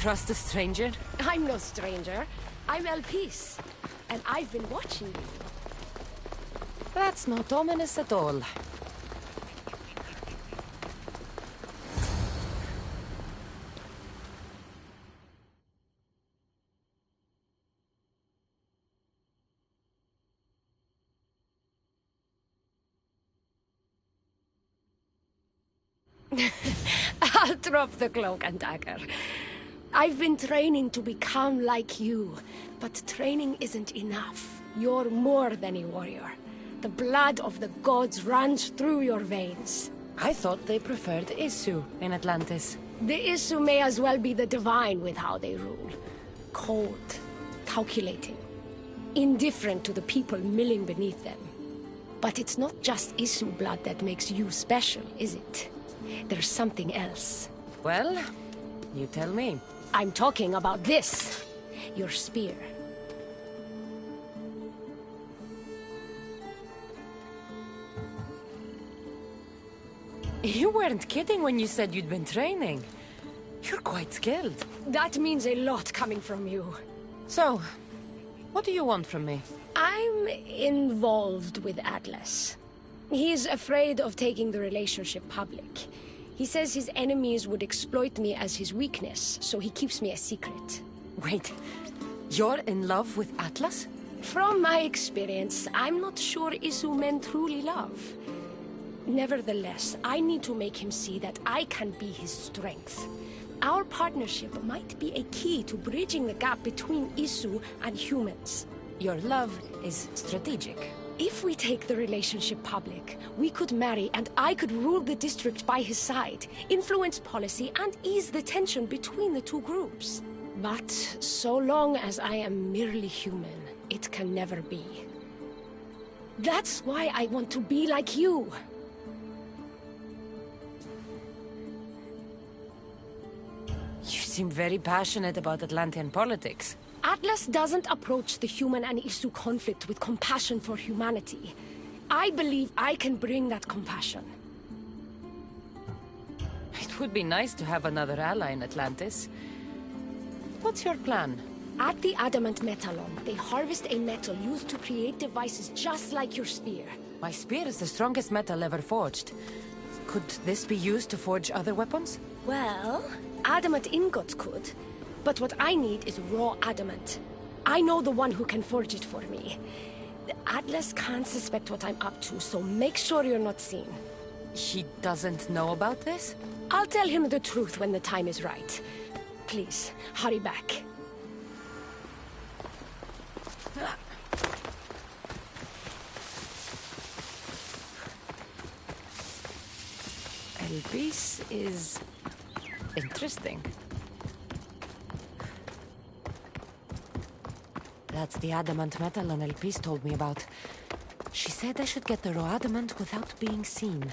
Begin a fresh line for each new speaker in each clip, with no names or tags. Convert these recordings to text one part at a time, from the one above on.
trust a stranger?
I'm no stranger. I'm Elpis, and I've been watching you.
That's not ominous at all.
I'll drop the cloak and dagger. I've been training to become like you, but training isn't enough. You're more than a warrior. The blood of the gods runs through your veins.
I thought they preferred Isu in Atlantis.
The Isu may as well be the divine with how they rule. Cold, calculating, indifferent to the people milling beneath them. But it's not just Isu blood that makes you special, is it? There's something else.
Well, you tell me.
I'm talking about this. Your spear.
You weren't kidding when you said you'd been training. You're quite skilled.
That means a lot coming from you.
So, what do you want from me?
I'm involved with Atlas. He's afraid of taking the relationship public. He says his enemies would exploit me as his weakness, so he keeps me a secret.
Wait, you're in love with Atlas?
From my experience, I'm not sure Isu men truly love. Nevertheless, I need to make him see that I can be his strength. Our partnership might be a key to bridging the gap between Isu and humans.
Your love is strategic.
If we take the relationship public, we could marry and I could rule the district by his side, influence policy and ease the tension between the two groups. But so long as I am merely human, it can never be. That's why I want to be like you.
You seem very passionate about Atlantean politics.
Atlas doesn't approach the human and Isu conflict with compassion for humanity. I believe I can bring that compassion.
It would be nice to have another ally in Atlantis. What's your plan?
At the Adamant Metallon, they harvest a metal used to create devices just like your spear.
My spear is the strongest metal ever forged. Could this be used to forge other weapons?
Well, adamant ingots could. But what I need is raw adamant. I know the one who can forge it for me. The Atlas can't suspect what I'm up to, so make sure you're not seen.
He doesn't know about this?
I'll tell him the truth when the time is right. Please, hurry back.
Elpis is interesting. That's the adamant metal Elpis told me about. She said I should get the raw adamant without being seen.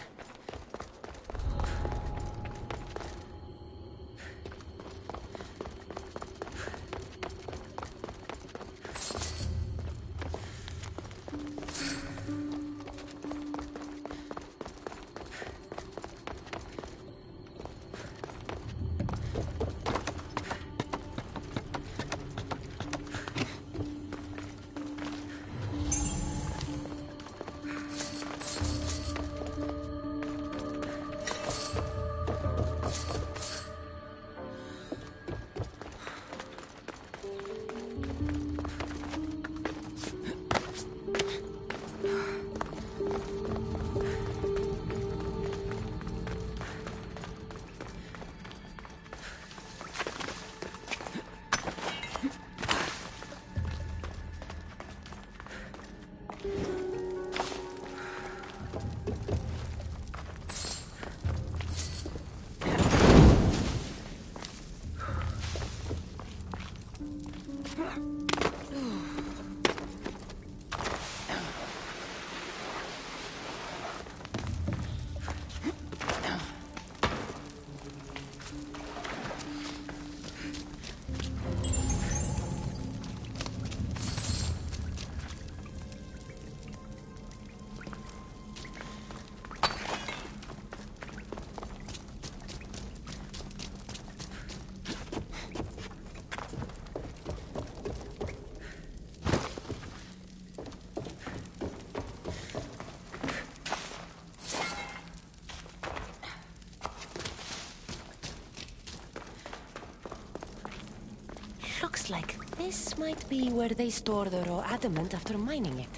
Looks like this might be where they store the raw adamant after mining it.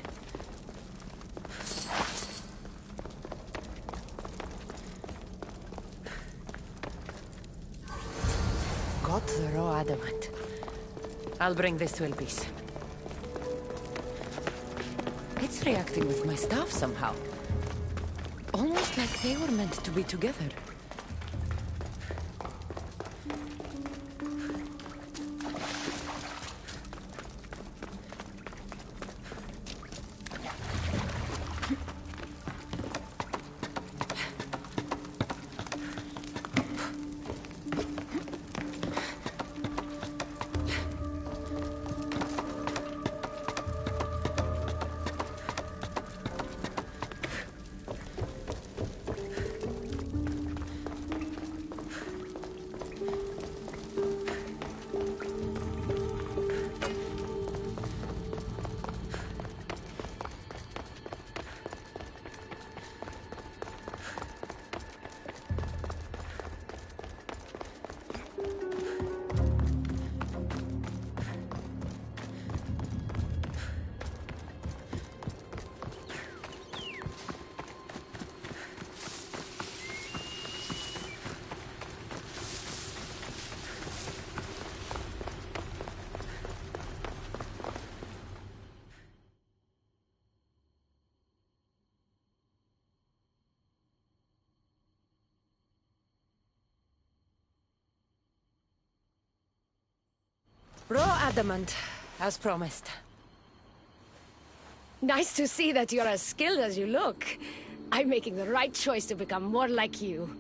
Got the raw adamant. I'll bring this to Elpis. It's reacting with my stuff somehow. Almost like they were meant to be together. Raw adamant, as promised.
Nice to see that you're as skilled as you look. I'm making the right choice to become more like you.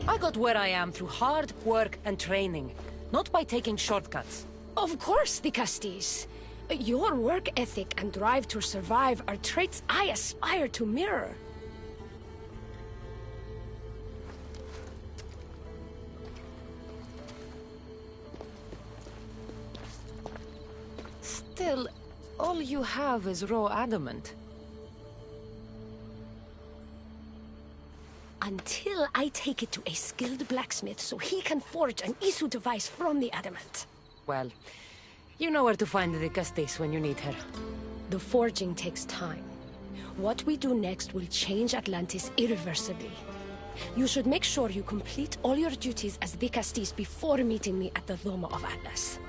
I got where I am through hard work and training, not by taking shortcuts.
Of course, the Castis. Your work ethic and drive to survive are traits I aspire to mirror.
Still, all you have is raw adamant.
Until I take it to a skilled blacksmith so he can forge an Isu device from the adamant.
Well, you know where to find the Castis when you need her.
The forging takes time. What we do next will change Atlantis irreversibly. You should make sure you complete all your duties as the Castis before meeting me at the Doma of Atlas.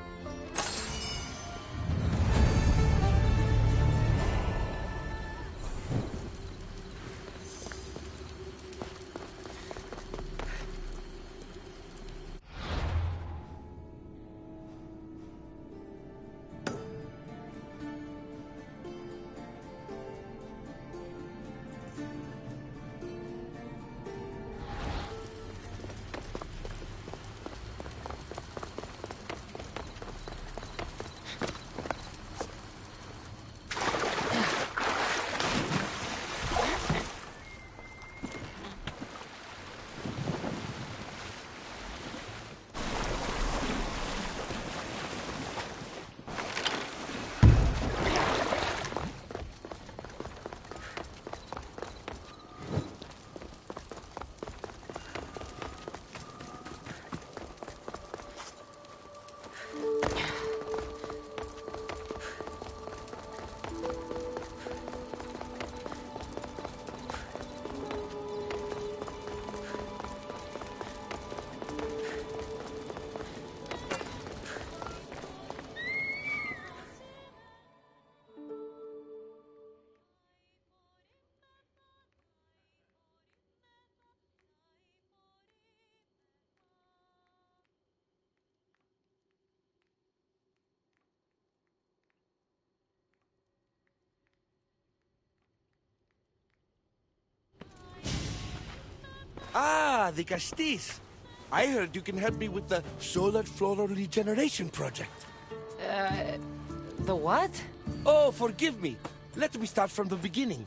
Ah, the Castis. I heard you can help me with the solar floral regeneration project.
The what?
Oh, forgive me. Let me start from the beginning.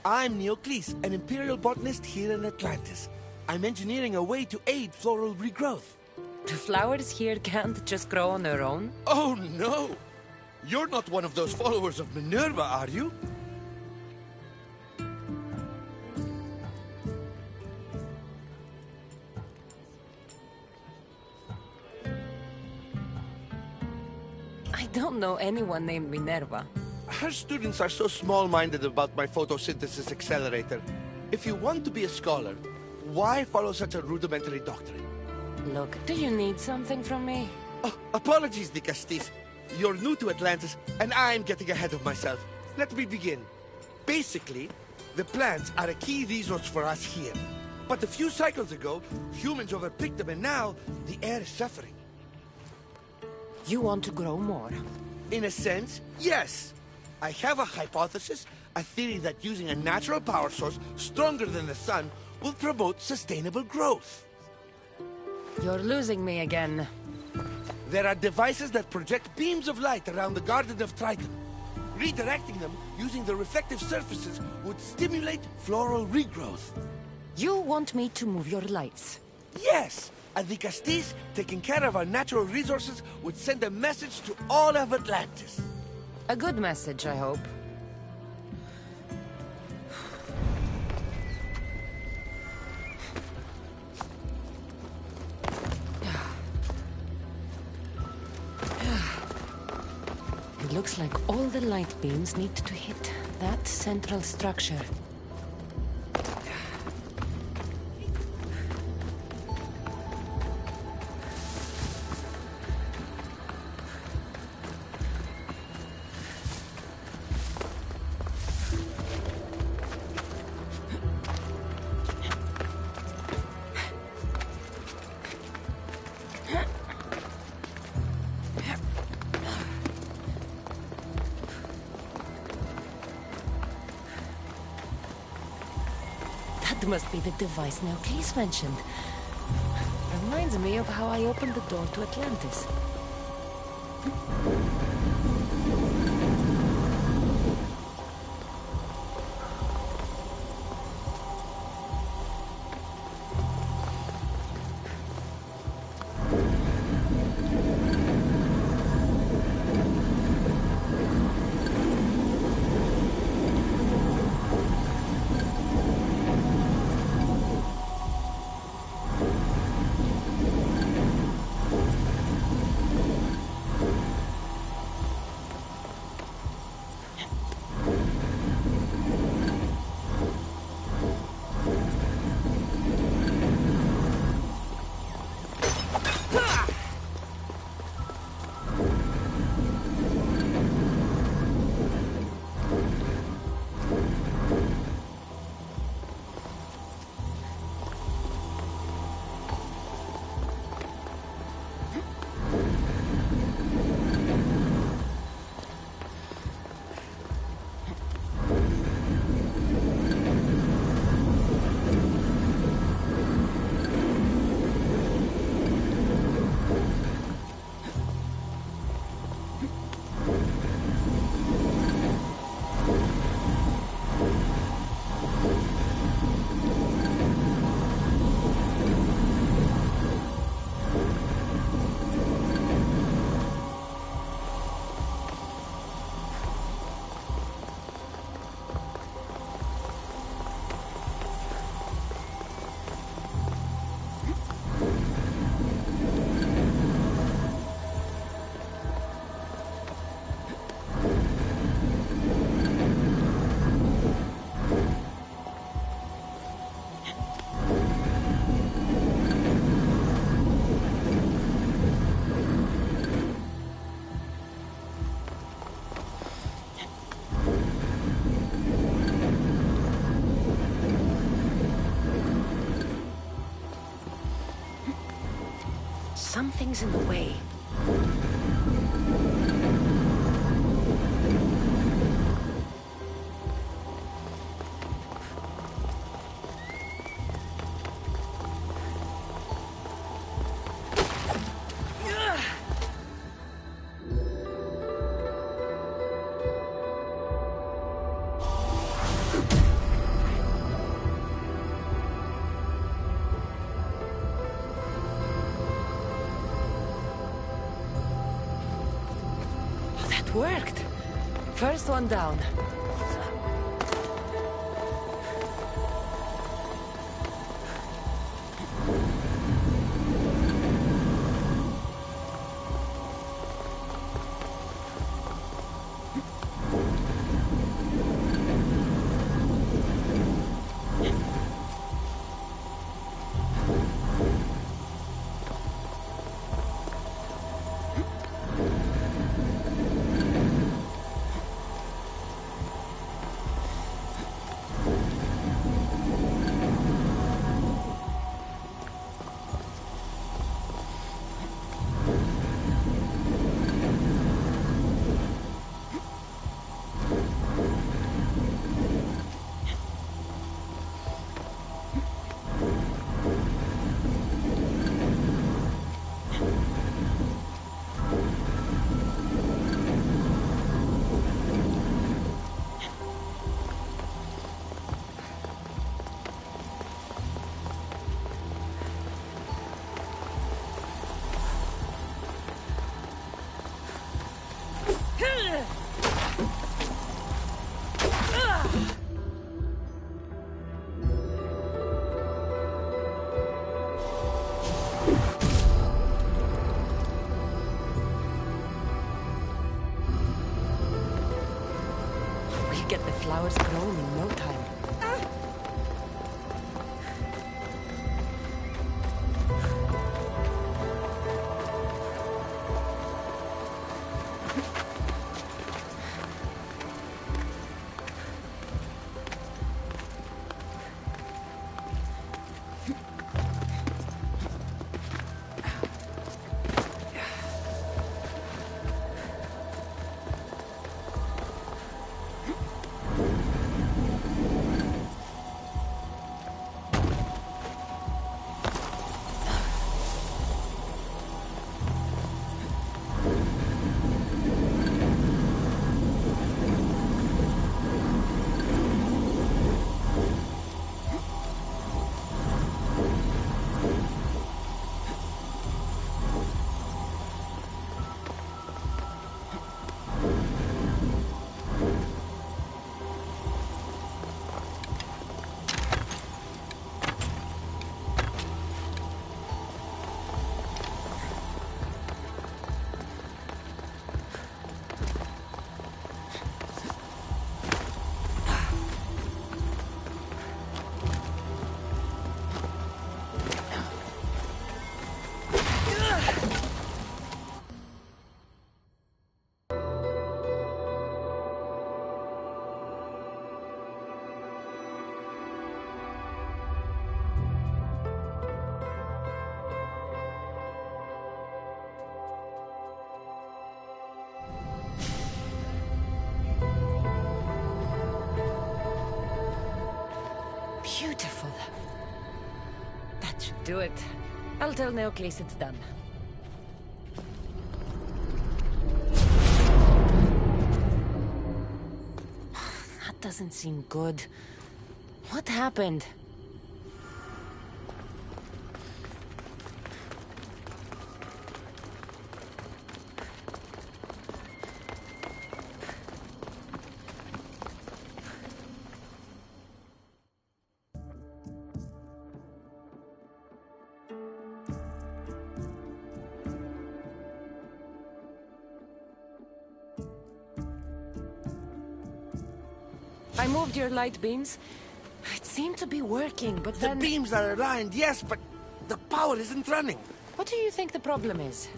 I'm Neocles, an imperial botanist here in Atlantis. I'm engineering a way to aid floral regrowth.
The flowers here can't just grow on their own?
Oh, no! You're not one of those followers of Minerva, are you?
I don't know anyone named Minerva.
Her students are so small-minded about my photosynthesis accelerator. If you want to be a scholar, why follow such a rudimentary doctrine?
Look, do you need something from me?
Oh, apologies, Dicastis. You're new to Atlantis, and I'm getting ahead of myself. Let me begin. Basically, the plants are a key resource for us here. But a few cycles ago, humans overpicked them, and now the air is suffering.
You want to grow more?
In a sense, yes. I have a hypothesis, a theory that using a natural power source stronger than the sun will promote sustainable growth.
You're losing me again.
There are devices that project beams of light around the Garden of Triton. Redirecting them using the reflective surfaces would stimulate floral regrowth.
You want me to move your lights?
Yes! And the Castis, taking care of our natural resources, would send a message to all of Atlantis.
A good message, I hope. It looks like all the light beams need to hit that central structure. That must be the device Neocles mentioned. Reminds me of how I opened the door to Atlantis. Something's in the way. It worked. First one down. Get the flowers growing in no time. Beautiful. That should do it. I'll tell Neocles it's done. That doesn't seem good. What happened? I moved your light beams. It seemed to be working, but then...
The beams are aligned, yes, but the power isn't running.
What do you think the problem is?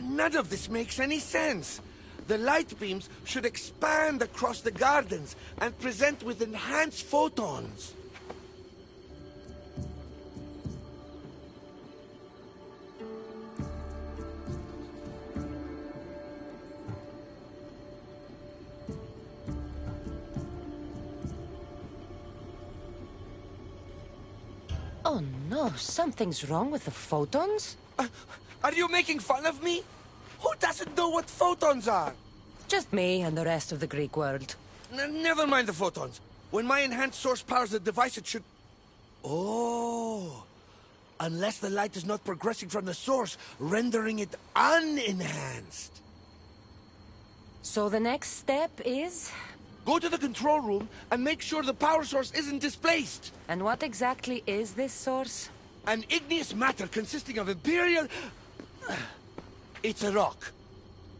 None of this makes any sense. The light beams should expand across the gardens and present with enhanced photons.
Oh no, something's wrong with the photons?
Are you making fun of me? Who doesn't know what photons are?
Just me and the rest of the Greek world.
Never mind the photons. When my enhanced source powers the device, it should... Oh, a unless the light is not progressing from the source, rendering it unenhanced.
So the next step is?
Go to the control room and make sure the power source isn't displaced.
And what exactly is this source?
An igneous matter consisting of Imperial... It's a rock.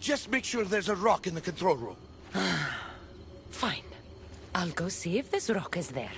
Just make sure there's a rock in the control room.
Fine. I'll go see if this rock is there.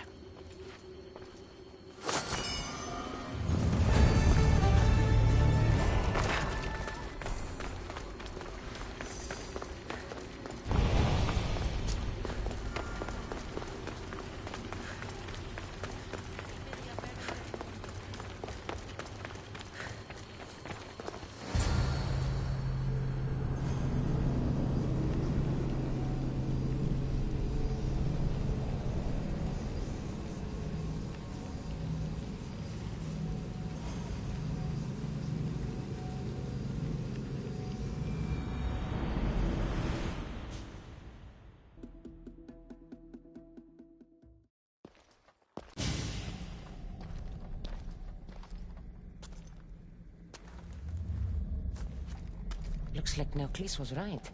Looks like Neoclis was right.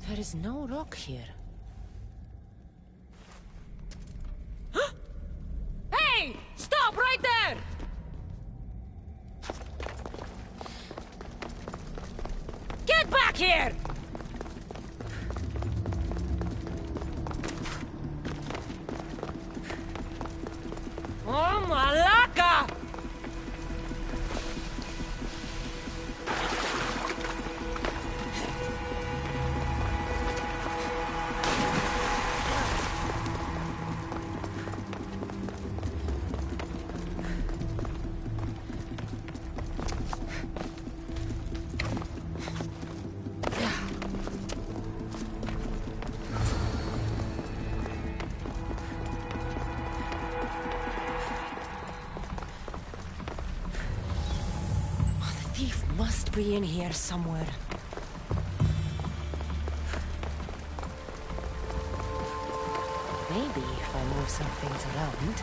There is no rock here. Hey! Stop right there! Get back here! Oh, Malaka! Must be in here somewhere. Maybe if I move some things around.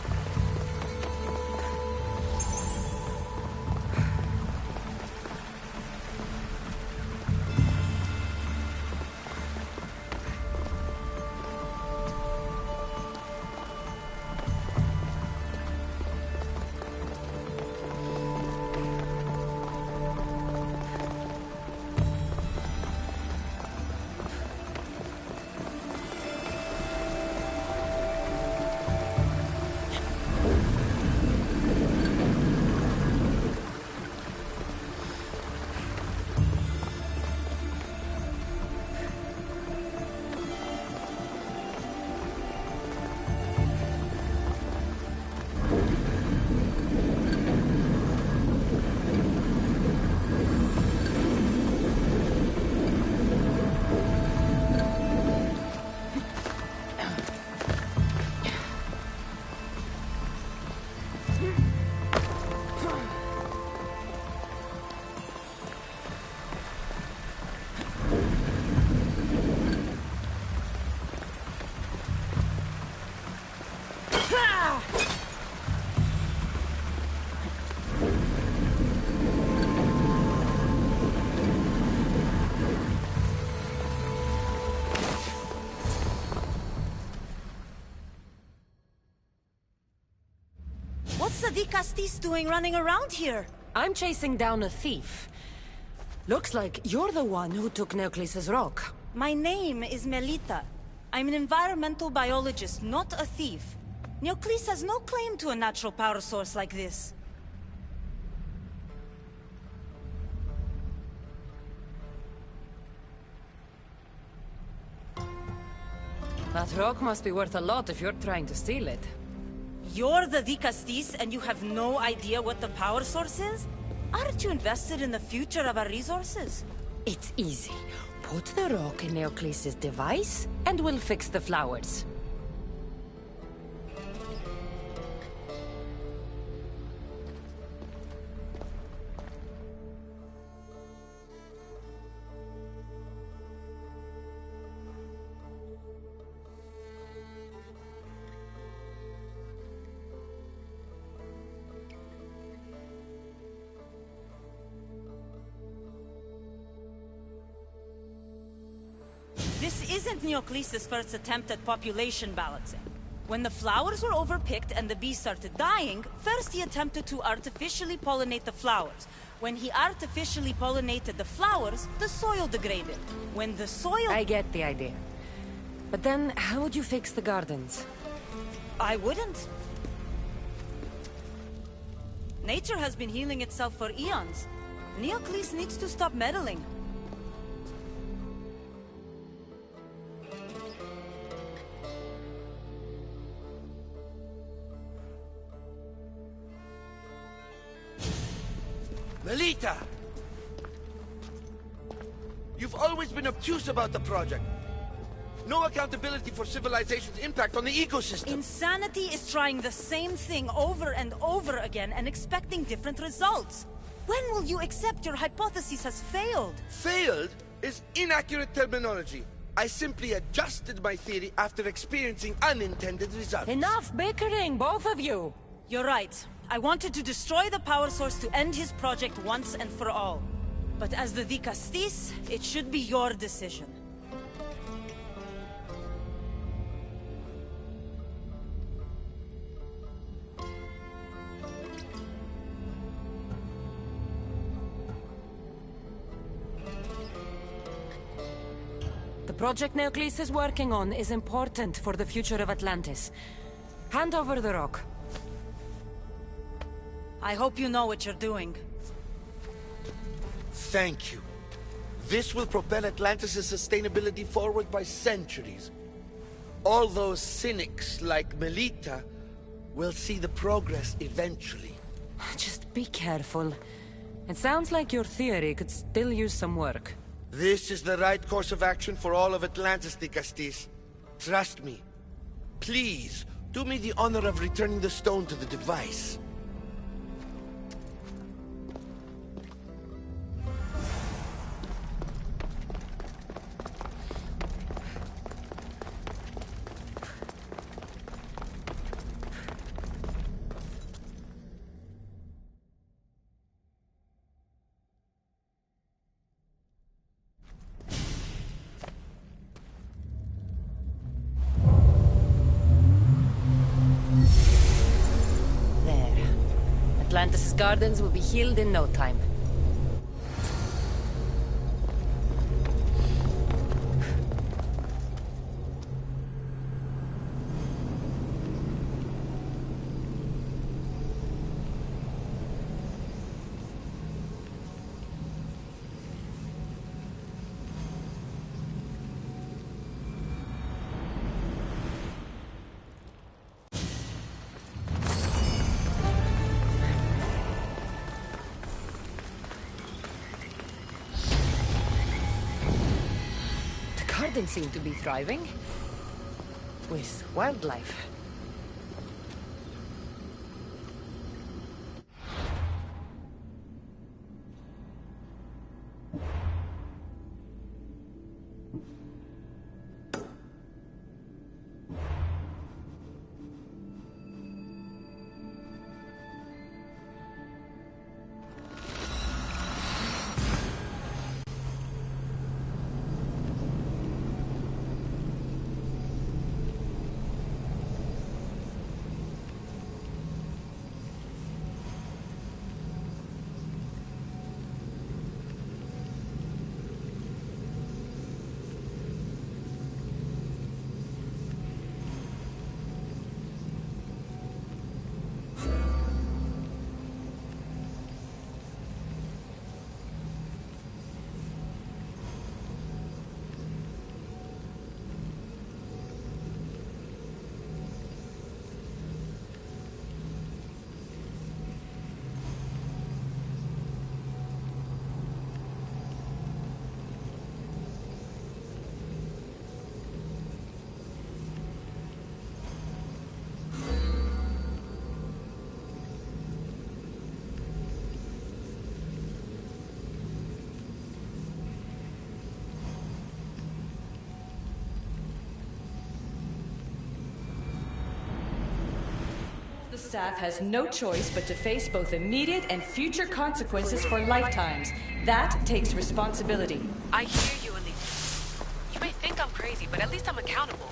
What's the Castis doing running around here?
I'm chasing down a thief. Looks like you're the one who took Neoclis' rock.
My name is Melita. I'm an environmental biologist, not a thief. Neoclis has no claim to a natural power source like this.
That rock must be worth a lot if you're trying to steal it.
You're the Castis and you have no idea what the power source is? Aren't you invested in the future of our resources?
It's easy. Put the rock in Neoclis' device, and we'll fix the flowers.
This isn't Neocles' first attempt at population balancing. When the flowers were overpicked and the bees started dying, first he attempted to artificially pollinate the flowers. When he artificially pollinated the flowers, the soil degraded. When the soil...
I get the idea. But then, how would you fix the gardens?
I wouldn't. Nature has been healing itself for eons. Neocles needs to stop meddling.
Melita! You've always been obtuse about the project. No accountability for civilization's impact on the ecosystem.
Insanity is trying the same thing over and over again and expecting different results. When will you accept your hypothesis has failed?
Failed is inaccurate terminology. I simply adjusted my theory after experiencing unintended results.
Enough bickering, both of you!
You're right. I wanted to destroy the power source to end his project once and for all. But as the Dicastis, it should be your decision.
The project Neocles is working on is important for the future of Atlantis. Hand over the rock.
I hope you know what you're doing.
Thank you. This will propel Atlantis' sustainability forward by centuries. All those cynics like Melita will see the progress eventually.
Just be careful. It sounds like your theory could still use some work.
This is the right course of action for all of Atlantis, Dicastis. Trust me. Please, do me the honor of returning the stone to the device.
Atlantis' gardens will be healed in no time. Gardens seem to be thriving with wildlife.
The staff has no choice but to face both immediate and future consequences for lifetimes. That takes responsibility.
I hear you, Elite. You may think I'm
but at least I'm accountable.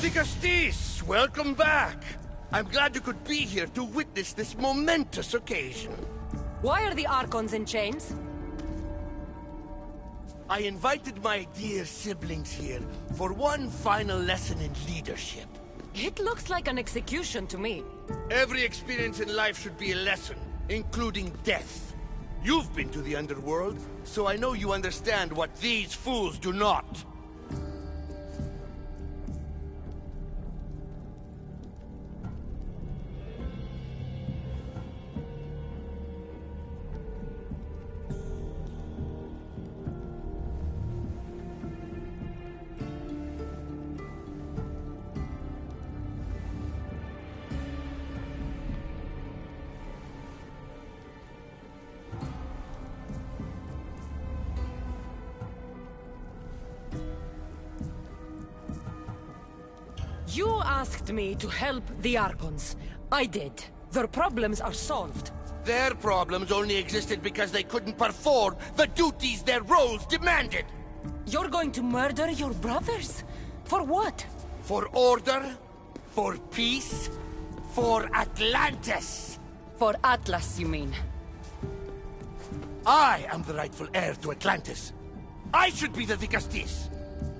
The Castis, welcome back. I'm glad you could be here to witness this momentous occasion.
Why are the Archons in chains?
I invited my dear siblings here for one final lesson in leadership.
It looks like an execution to me.
Every experience in life should be a lesson, including death. You've been to the underworld, so I know you understand what these fools do not.
You asked me to help the Archons. I did. Their problems are solved.
Their problems only existed because they couldn't perform the duties their roles demanded.
You're going to murder your brothers? For what?
For order, for peace, for Atlantis.
For Atlas, you mean?
I am the rightful heir to Atlantis. I should be the Vicastis.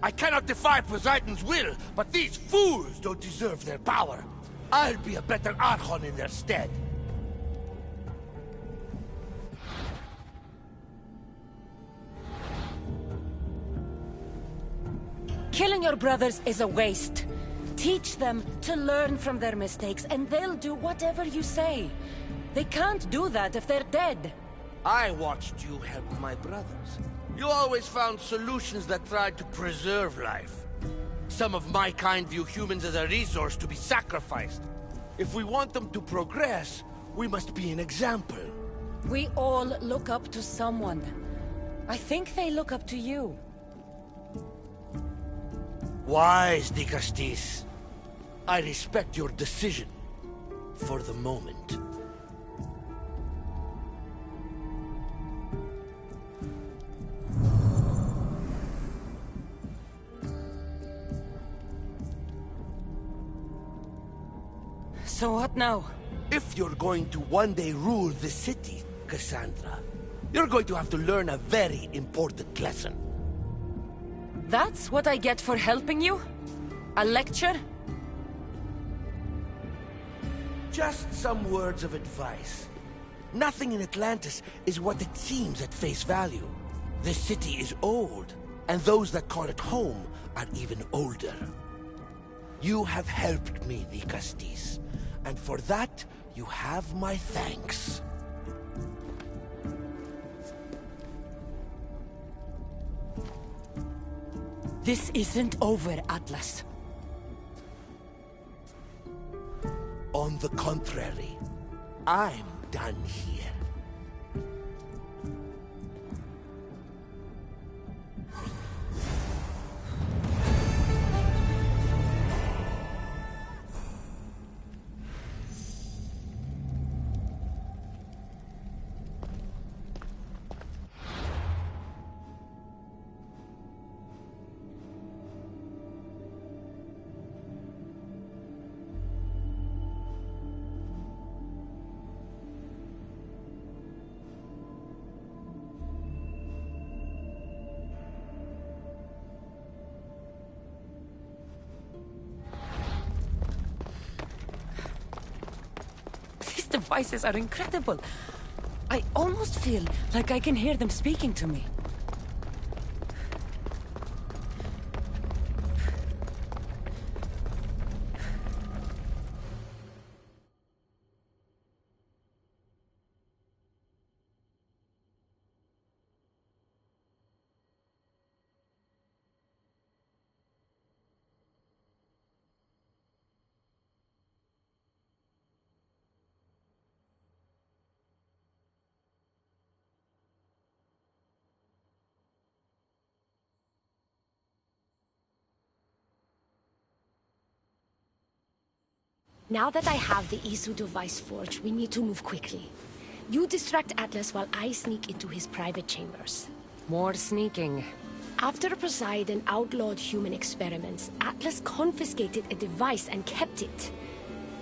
I cannot defy Poseidon's will, but these fools don't deserve their power. I'll be a better Archon in their stead.
Killing your brothers is a waste. Teach them to learn from their mistakes, and they'll do whatever you say. They can't do that if they're dead.
I watched you help my brothers. You always found solutions that tried to preserve life. Some of my kind view humans as a resource to be sacrificed. If we want them to progress, we must be an example.
We all look up to someone. I think they look up to you.
Wise, Dicastis. I respect your decision. For the moment.
So what now?
If you're going to one day rule the city, Cassandra, you're going to have to learn a very important lesson.
That's what I get for helping you? A lecture?
Just some words of advice. Nothing in Atlantis is what it seems at face value. The city is old, and those that call it home are even older. You have helped me, Vicastis, and for that, you have my thanks.
This isn't over, Atlas.
On the contrary, I'm done here.
These devices are incredible. I almost feel like I can hear them speaking to me.
Now that I have the Isu device forged, we need to move quickly. You distract Atlas while I sneak into his private chambers.
More sneaking.
After Poseidon outlawed human experiments, Atlas confiscated a device and kept it.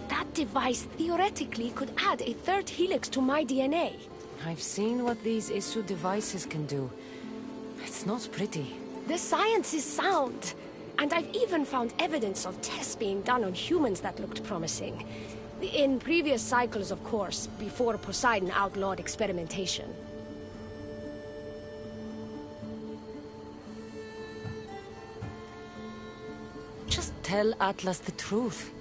That device theoretically could add a third helix to my DNA.
I've seen what these Isu devices can do. It's not pretty.
The science is sound. And I've even found evidence of tests being done on humans that looked promising. In previous cycles, of course, before Poseidon outlawed experimentation.
Just tell Atlas the truth.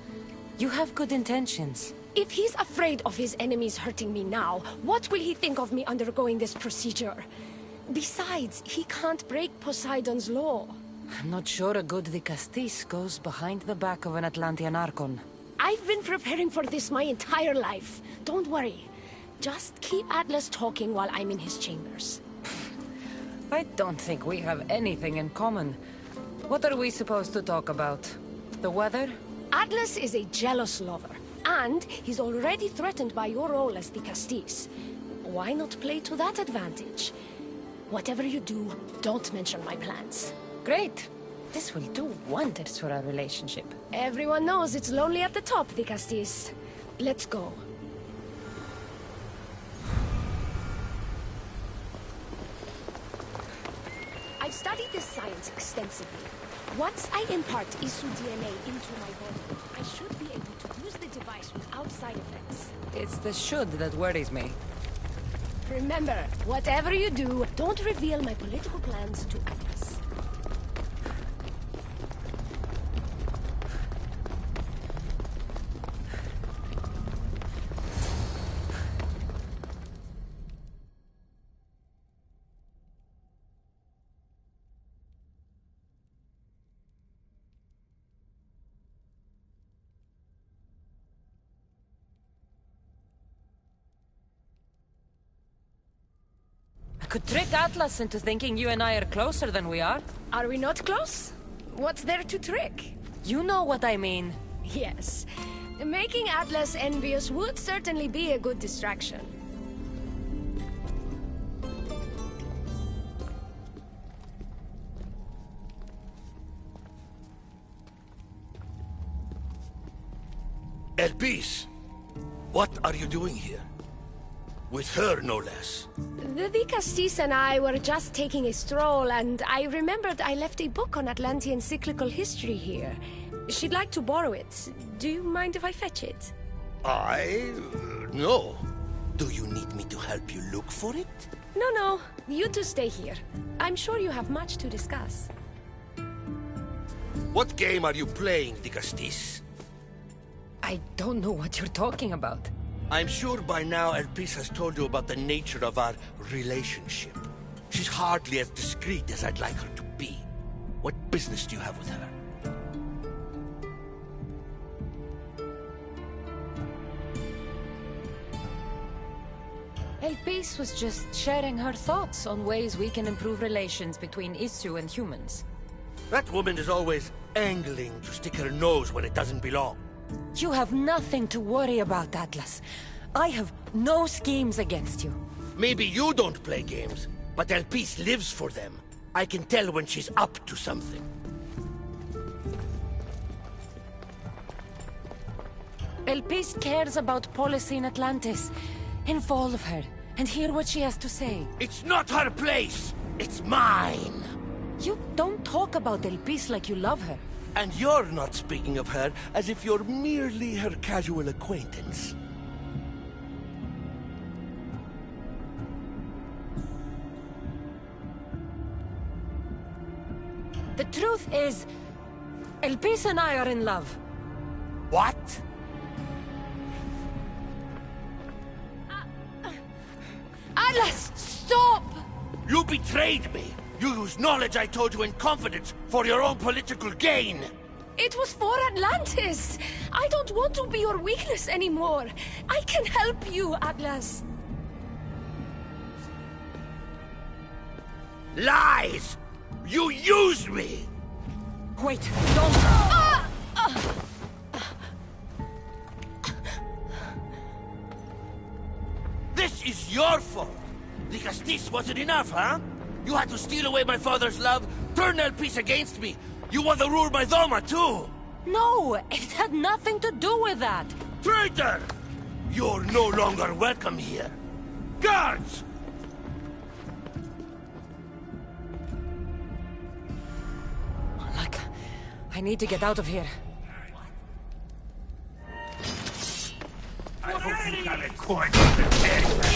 You have good intentions.
If he's afraid of his enemies hurting me now, what will he think of me undergoing this procedure? Besides, he can't break Poseidon's law.
I'm not sure a good Dicastis goes behind the back of an Atlantean Archon.
I've been preparing for this my entire life. Don't worry. Just keep Atlas talking while I'm in his chambers.
I don't think we have anything in common. What are we supposed to talk about? The weather?
Atlas is a jealous lover, and he's already threatened by your role as Dicastis. Why not play to that advantage? Whatever you do, don't mention my plans.
Great. This will do wonders for our relationship.
Everyone knows it's lonely at the top, Dicastis. Let's go. I've studied this science extensively. Once I impart Isu DNA into my body, I should be able to use the device without side effects.
It's the should that worries me.
Remember, whatever you do, don't reveal my political plans to Atlas.
I could trick Atlas into thinking you and I are closer than we are.
Are we not close? What's there to trick?
You know what I mean.
Yes. Making Atlas envious would certainly be a good distraction.
Elpis, what are you doing here? With her, no less.
The Dicastis and I were just taking a stroll, and I remembered I left a book on Atlantean cyclical history here. She'd like to borrow it. Do you mind if I fetch it?
No. Do you need me to help you look for it?
No. You two stay here. I'm sure you have much to discuss.
What game are you playing, Dicastis?
I don't know what you're talking about.
I'm sure by now Elpis has told you about the nature of our relationship. She's hardly as discreet as I'd like her to be. What business do you have with her?
Elpis was just sharing her thoughts on ways we can improve relations between Isu and humans.
That woman is always angling to stick her nose where it doesn't belong.
You have nothing to worry about, Atlas. I have no schemes against you.
Maybe you don't play games, but Elpis lives for them. I can tell when she's up to something.
Elpis cares about policy in Atlantis. Involve her, and hear what she has to say.
It's not her place! It's mine!
You don't talk about Elpis like you love her.
And you're not speaking of her as if you're merely her casual acquaintance.
The truth is, El Peace and I are in love.
What?
Atlas, stop!
You betrayed me! You used knowledge I told you in confidence for your own political gain!
It was for Atlantis! I don't want to be your weakness anymore. I can help you, Atlas.
Lies! You used me!
Wait, don't...
This is your fault! The Castis wasn't enough, huh? You had to steal away my father's love, turn El Peace against me. You want to rule my Doma, too!
No, it had nothing to do with that.
Traitor! You're no longer welcome here. Guards!
Look, I need to get out of here.
I hope you got a coin for the dead.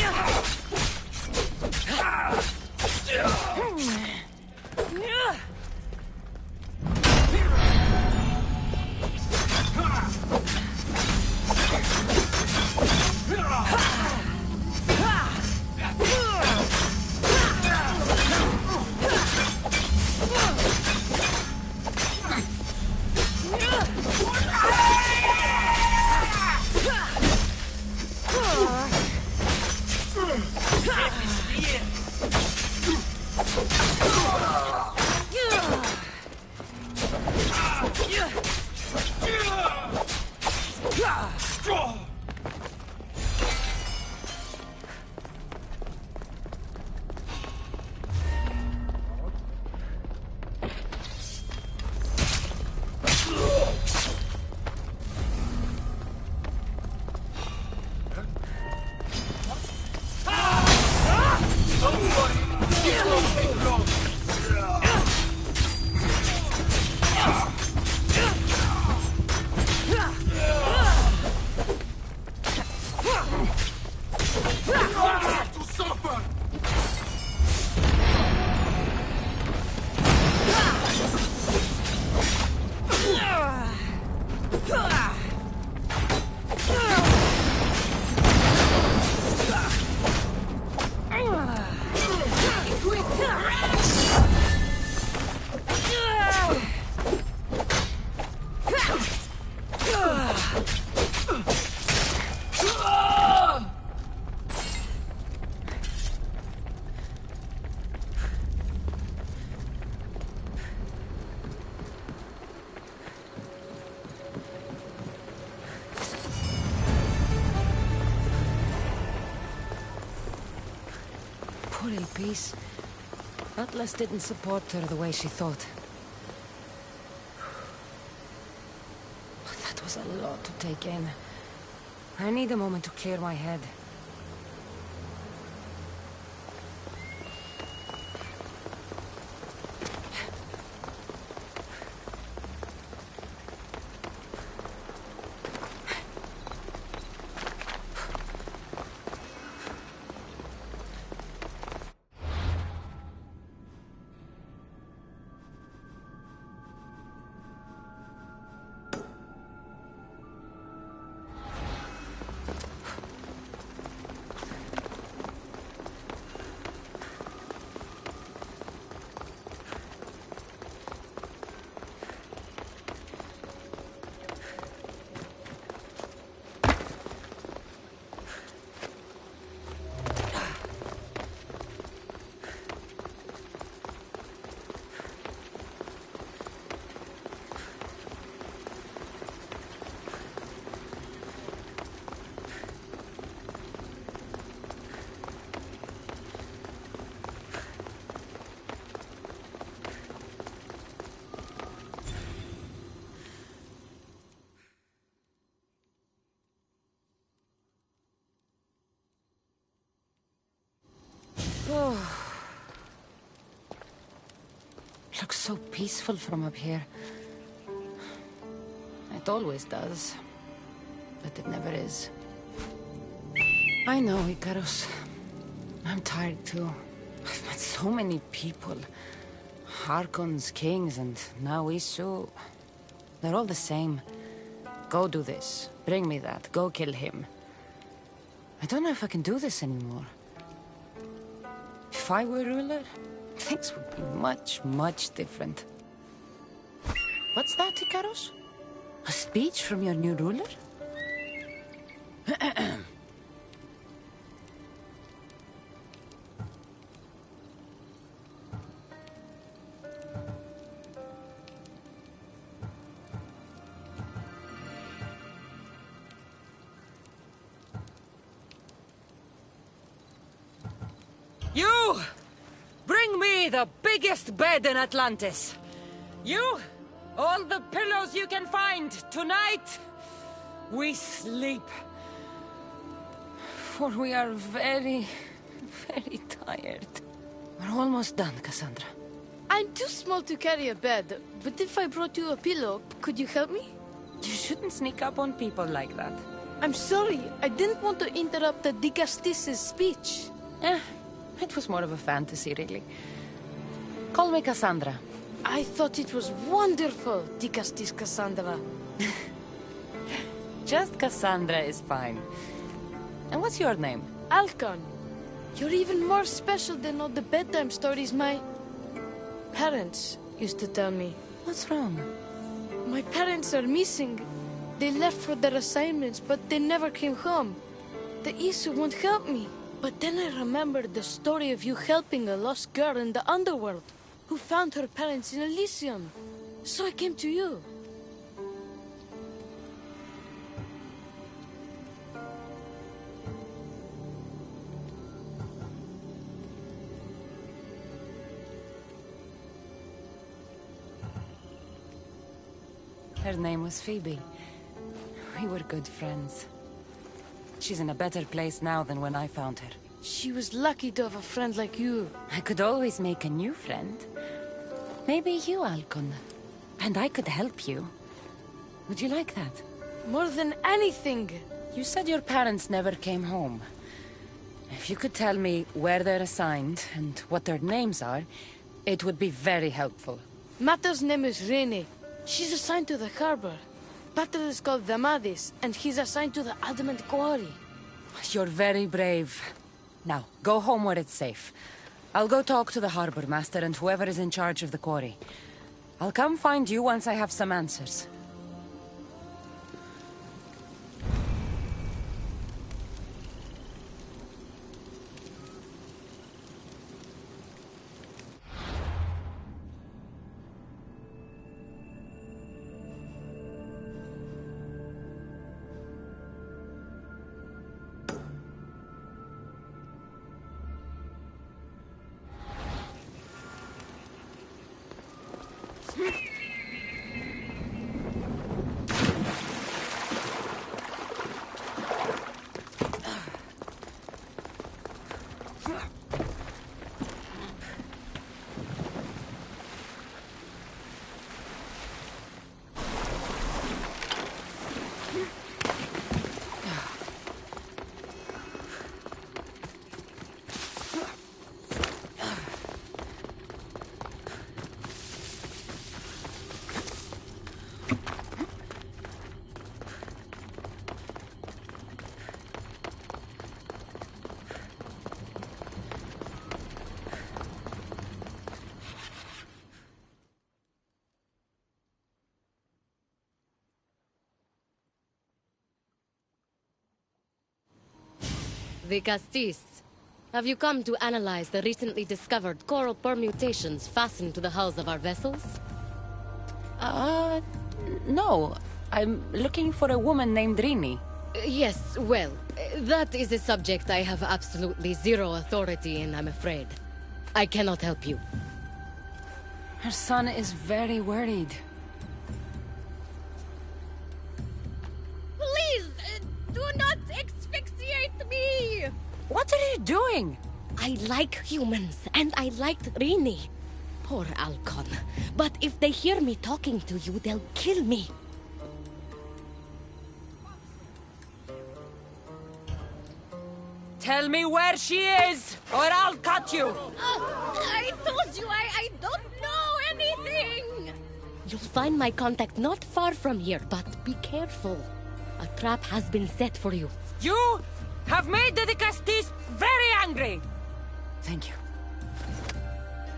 Poor El Peace. Atlas didn't support her the way she thought. That was a lot to take in. I need a moment to clear my head. Oh. Looks so peaceful from up here. It always does. But it never is. I know, Icarus. I'm tired too. I've met so many people. Harkons, kings, and now Isu. They're all the same. Go do this. Bring me that. Go kill him. I don't know if I can do this anymore. If I were ruler, things would be much, much different. What's that, Ikaros? A speech from your new ruler? You! Bring me the biggest bed in Atlantis. You! All the pillows you can find. Tonight, we sleep. For we are very, very tired. We're almost done, Cassandra.
I'm too small to carry a bed, but if I brought you a pillow, could you help me?
You shouldn't sneak up on people like that.
I'm sorry, I didn't want to interrupt the Dicastis's speech.
It was more of a fantasy, really. Call me Cassandra.
I thought it was wonderful, Dicastis Cassandra.
Just Cassandra is fine. And what's your name?
Alcon, you're even more special than all the bedtime stories my parents used to tell me.
What's wrong?
My parents are missing. They left for their assignments, but they never came home. The Isu won't help me. But then I remembered the story of you helping a lost girl in the underworld, who found her parents in Elysium. So I came to you.
Her name was Phoebe. We were good friends. She's in a better place now than when I found her.
She was lucky to have a friend like you.
I could always make a new friend. Maybe you, Alcon. And I could help you. Would you like that?
More than anything.
You said your parents never came home. If you could tell me where they're assigned and what their names are, it would be very helpful.
Mata's name is Rene. She's assigned to the harbor. Pater is called Damadis, and he's assigned to the Adamant Quarry.
You're very brave. Now, go home where it's safe. I'll go talk to the harbor master and whoever is in charge of the quarry. I'll come find you once I have some answers.
The Castis. Have you come to analyze the recently discovered coral permutations fastened to the hulls of our vessels?
No. I'm looking for a woman named Rini.
Yes, well, that is a subject I have absolutely zero authority in, I'm afraid. I cannot help you.
Her son is very worried.
Please, do not asphyxiate me!
What are you doing?
I like humans, and I liked Rini. Poor Alcon. But if they hear me talking to you, they'll kill me.
Tell me where she is, or I'll cut you!
I told you, I don't know coming! You'll find my contact not far from here, but be careful. A trap has been set for you.
You have made the Castis very angry! Thank you.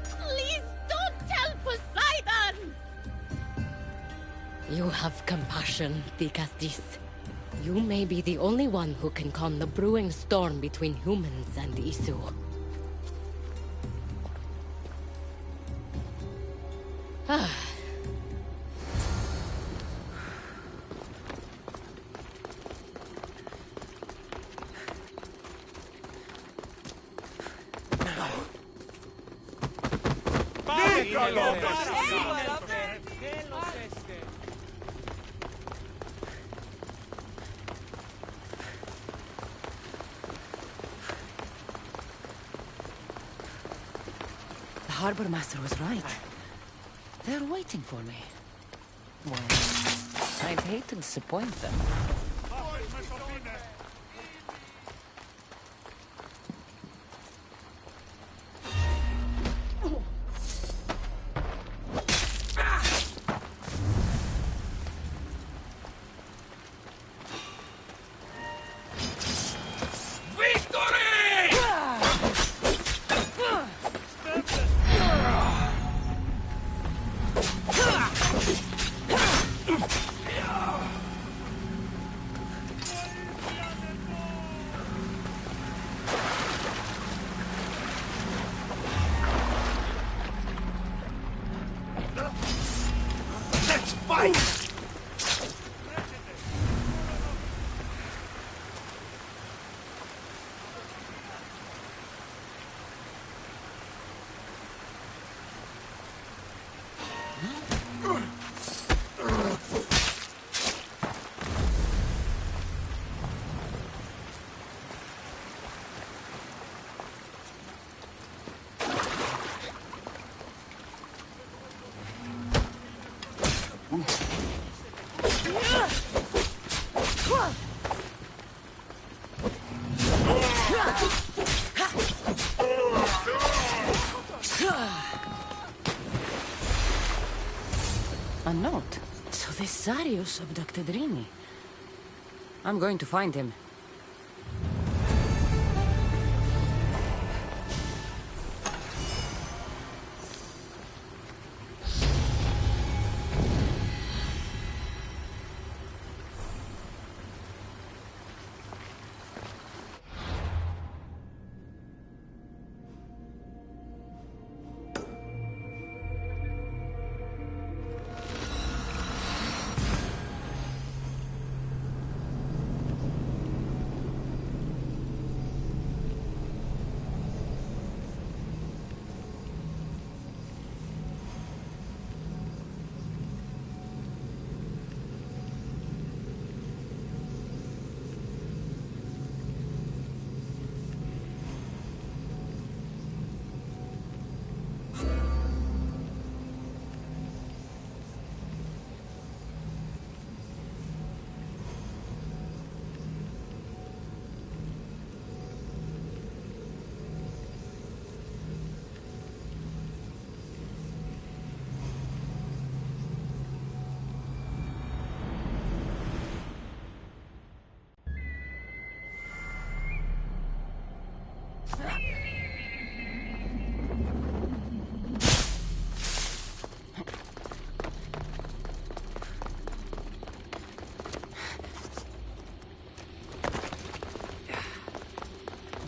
Please don't tell Poseidon! You have compassion, Castis. You may be the only one who can calm the brewing storm between humans and Isu.
The harbor master was right. They're waiting for me. Well, I'd hate to disappoint them. A note. So this Zarius abducted Rini. I'm going to find him.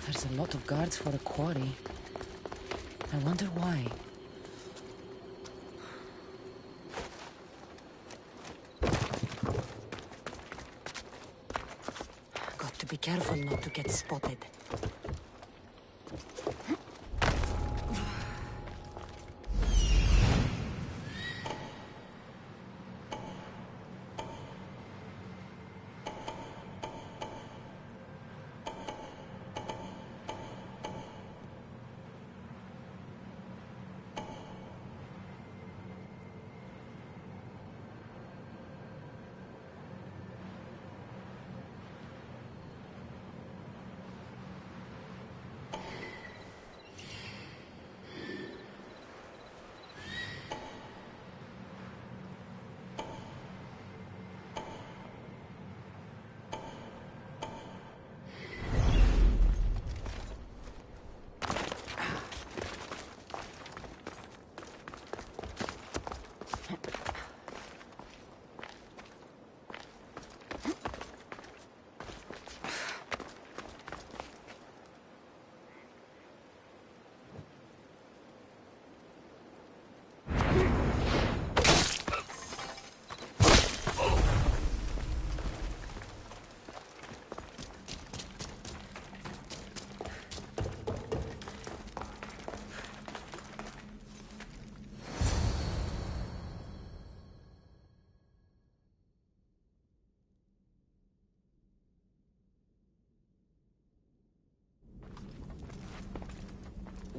There's a lot of guards for a quarry. I wonder why. Got to be careful not to get spotted.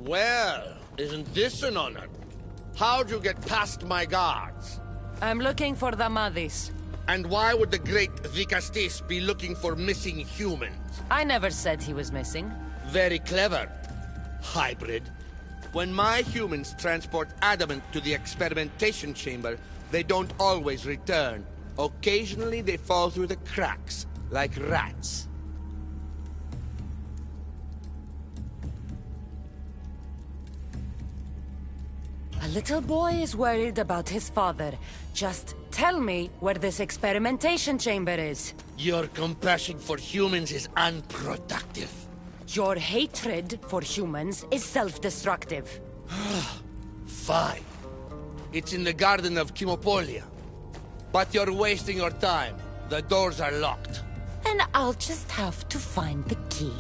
Well, isn't this an honor? How'd you get past my guards?
I'm looking for the Madis.
And why would the great Vicastis be looking for missing humans?
I never said he was missing.
Very clever. Hybrid. When my humans transport adamant to the experimentation chamber, they don't always return. Occasionally they fall through the cracks, like rats.
A little boy is worried about his father. Just tell me where this experimentation chamber is.
Your compassion for humans is unproductive.
Your hatred for humans is self-destructive.
Fine. It's in the garden of Kimopolia. But you're wasting your time. The doors are locked.
And I'll just have to find the key.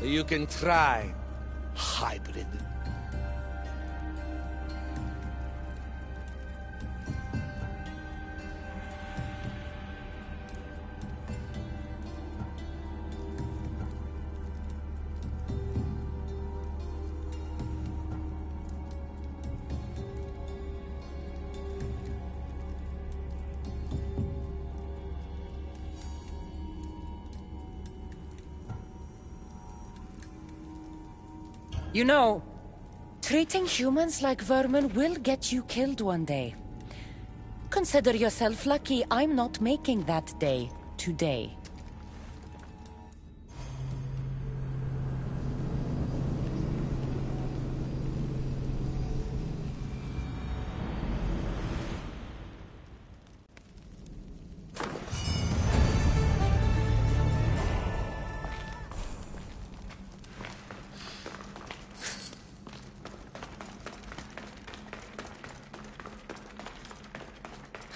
You can try, hybrid.
You know, treating humans like vermin will get you killed one day. Consider yourself lucky I'm not making that day today.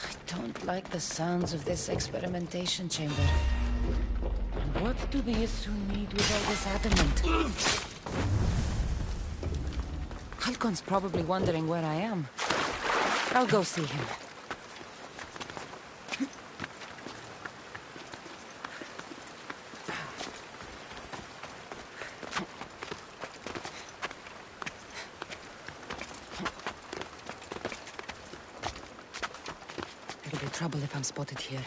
I don't like the sounds of this experimentation chamber. And what do they assume need with all this adamant? Halcon's probably wondering where I am. I'll go see him. It'll be trouble if I'm spotted here.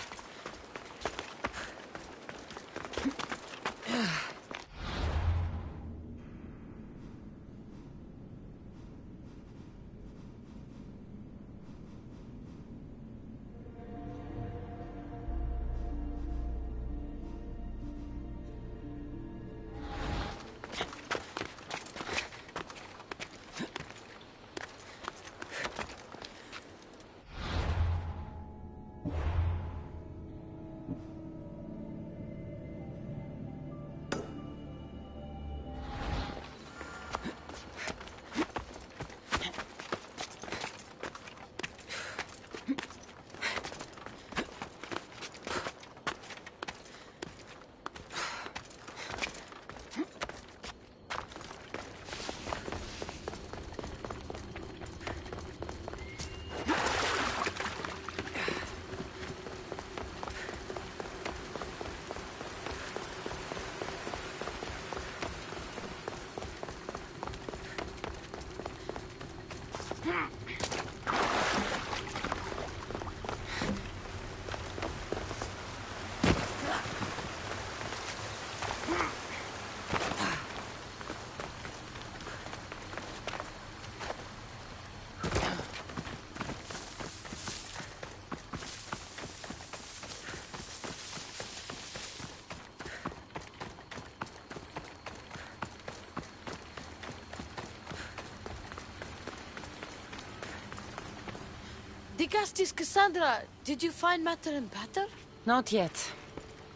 Digastis Cassandra, did you find Matter and Pater?
Not yet.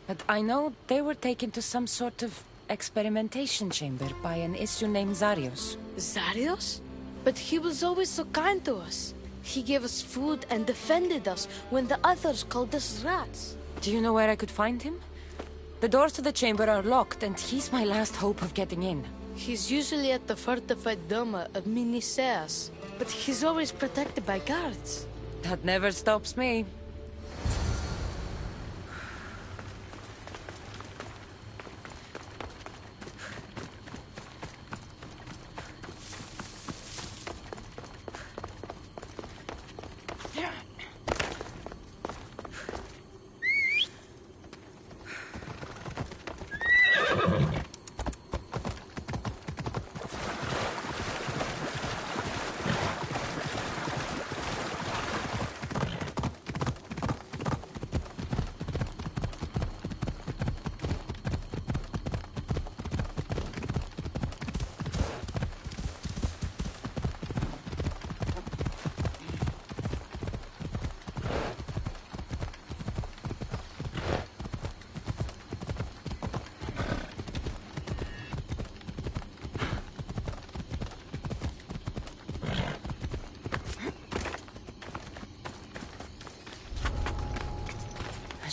But I know they were taken to some sort of experimentation chamber by an issue named Zarios.
Zarios? But he was always so kind to us. He gave us food and defended us when the others called us rats.
Do you know where I could find him? The doors to the chamber are locked, and he's my last hope of getting in.
He's usually at the fortified Doma of Miniseas, but he's always protected by guards.
That never stops me.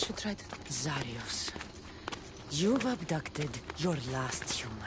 should try to... Zarios, you've abducted your last human.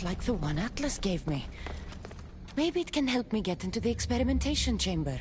Like the one Atlas gave me. Maybe it can help me get into the experimentation chamber.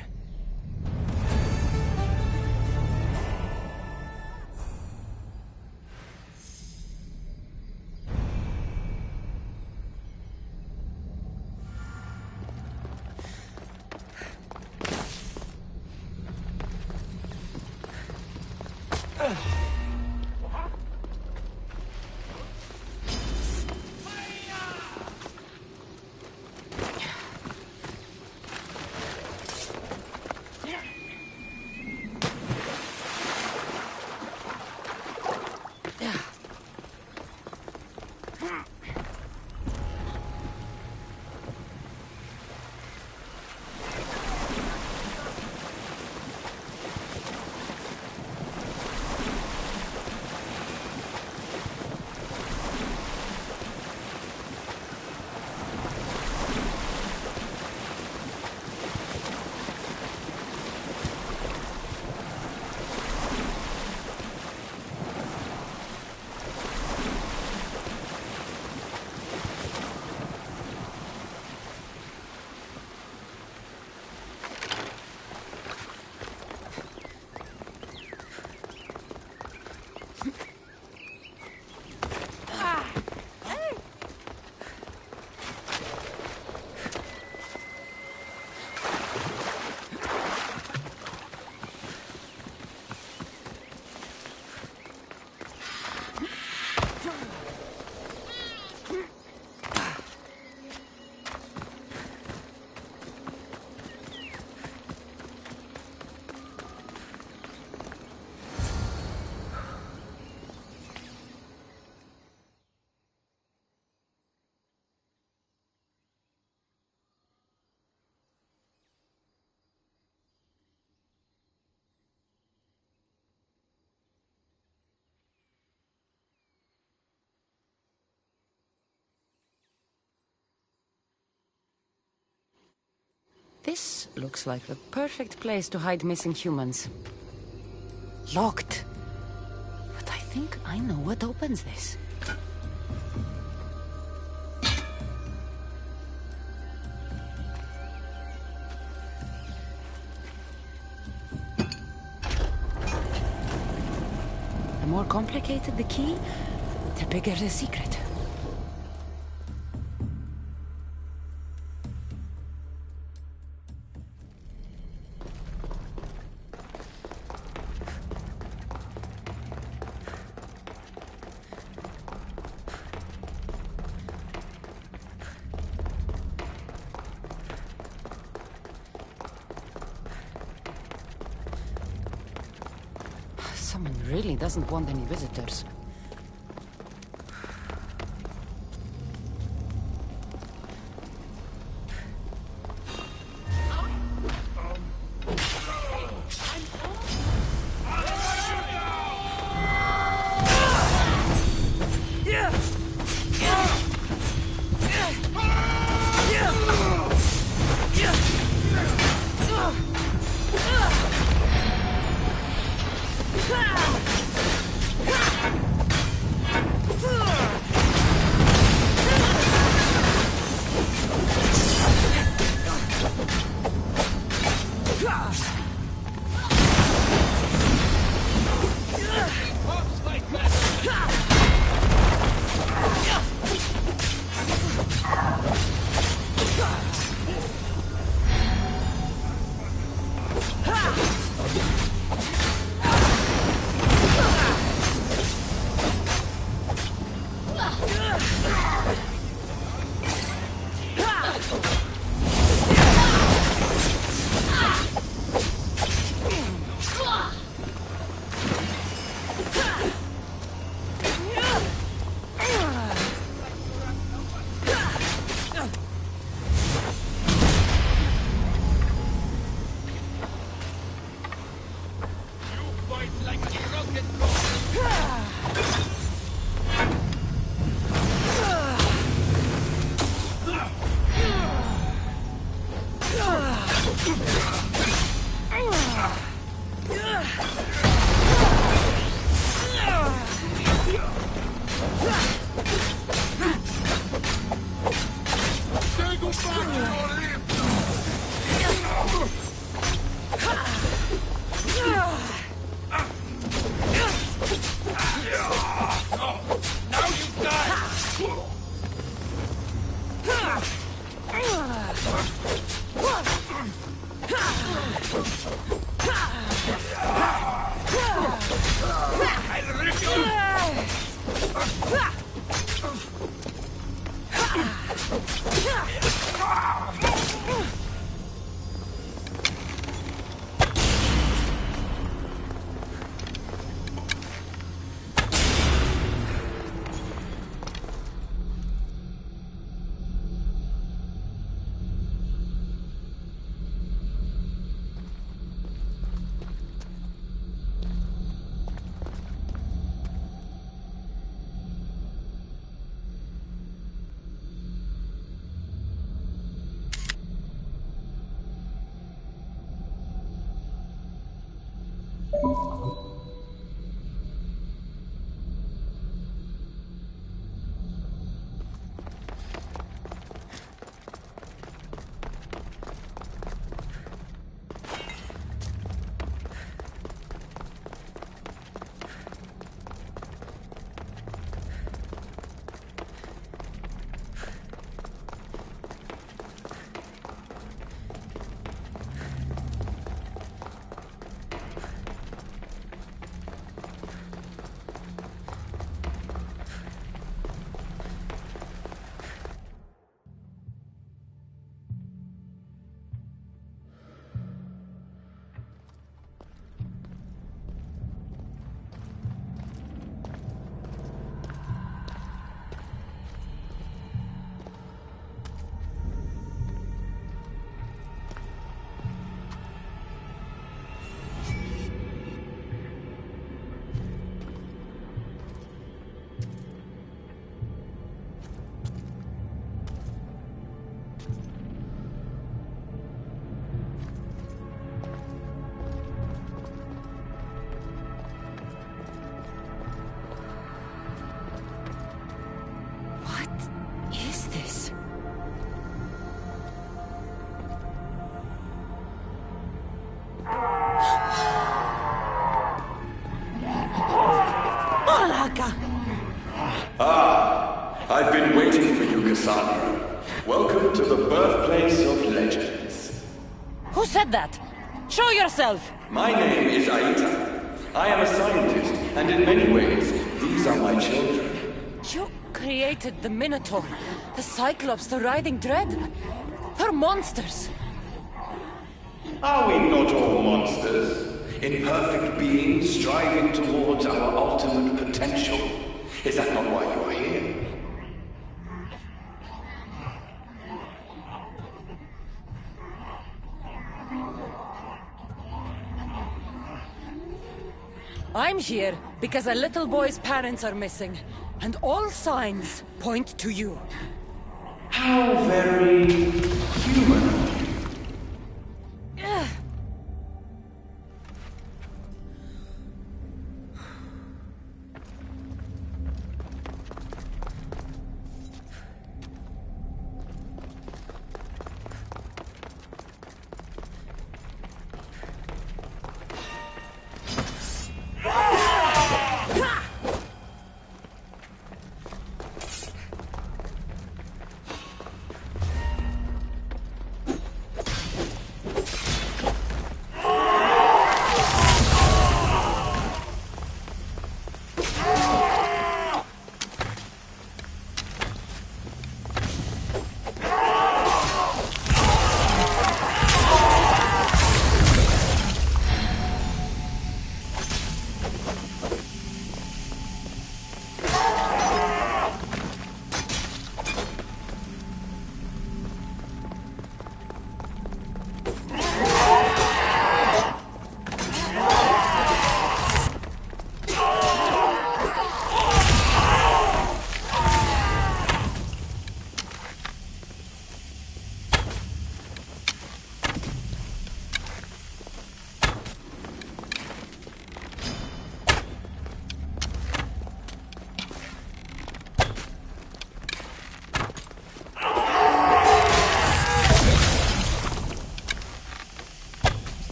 This looks like the perfect place to hide missing humans. Locked. But I think I know what opens this. The more complicated the key, the bigger the secret. Someone really doesn't want any visitors.
I've been waiting for you, Cassandra. Welcome to the birthplace of legends.
Who said that? Show yourself!
My name is Aita. I am a scientist, and in many ways, these are my children.
You created the Minotaur, the Cyclops, the Writhing Dread. They're monsters.
Are we not all monsters? Imperfect beings striving towards our ultimate potential. Is that not why you are here?
I'm here because a little boy's parents are missing, and all signs point to you.
How very human of you.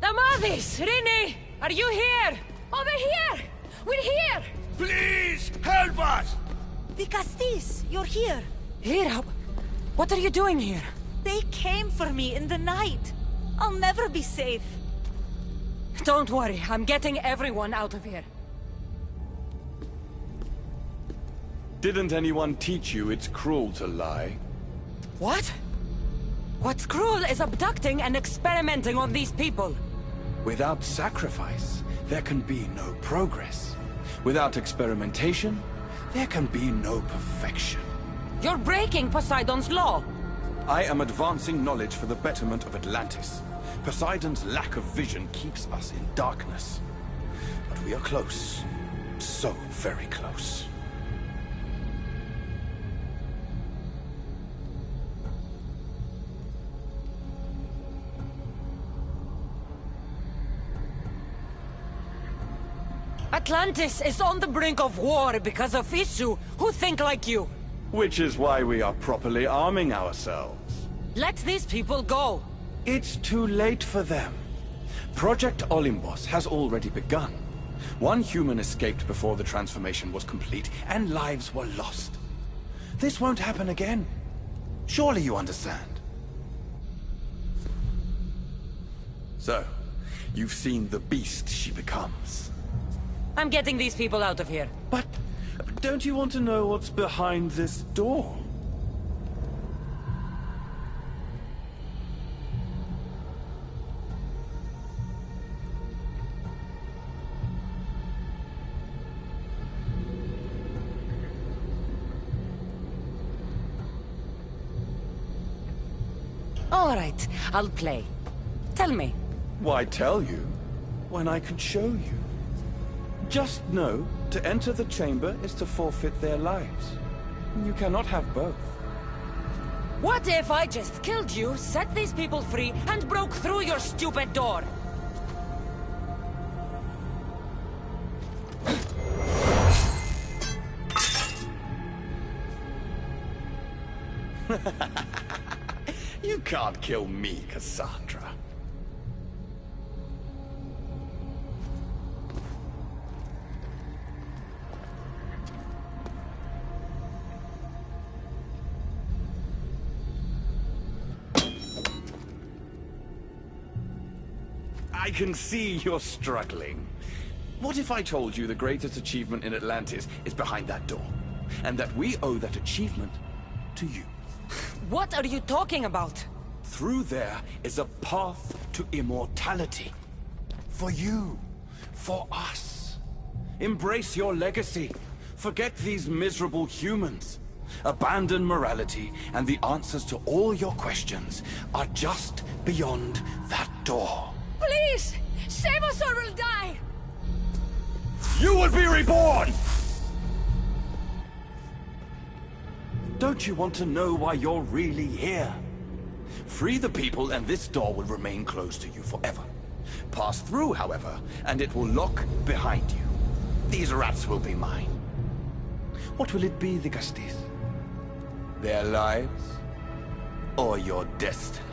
Damavis! Rini! Are you here?
Over here! We're here!
Please, help us!
The Castis, you're here.
Here? What are you doing here?
They came for me in the night. I'll never be safe.
Don't worry, I'm getting everyone out of here.
Didn't anyone teach you it's cruel to lie?
What? What's cruel is abducting and experimenting on these people.
Without sacrifice, there can be no progress. Without experimentation, there can be no perfection.
You're breaking Poseidon's law.
I am advancing knowledge for the betterment of Atlantis. Poseidon's lack of vision keeps us in darkness. But we are close. So very close.
Atlantis is on the brink of war because of Isu, who think like you.
Which is why we are properly arming ourselves.
Let these people go.
It's too late for them. Project Olympus has already begun. One human escaped before the transformation was complete, and lives were lost. This won't happen again. Surely you understand. So, you've seen the beast she becomes.
I'm getting these people out of here.
But don't you want to know what's behind this door?
All right, I'll play. Tell me.
Why tell you when I can show you? Just know, to enter the chamber is to forfeit their lives. You cannot have both.
What if I just killed you, set these people free, and broke through your stupid door?
You can't kill me, Cassandra. I can see you're struggling. What if I told you the greatest achievement in Atlantis is behind that door? And that we owe that achievement to you?
What are you talking about?
Through there is a path to immortality. For you. For us. Embrace your legacy. Forget these miserable humans. Abandon morality, and the answers to all your questions are just beyond that door.
Please! Save us or we'll die!
You will be reborn! Don't you want to know why you're really here? Free the people and this door will remain closed to you forever. Pass through, however, and it will lock behind you. These rats will be mine. What will it be, the Castis? Their lives? Or your destiny?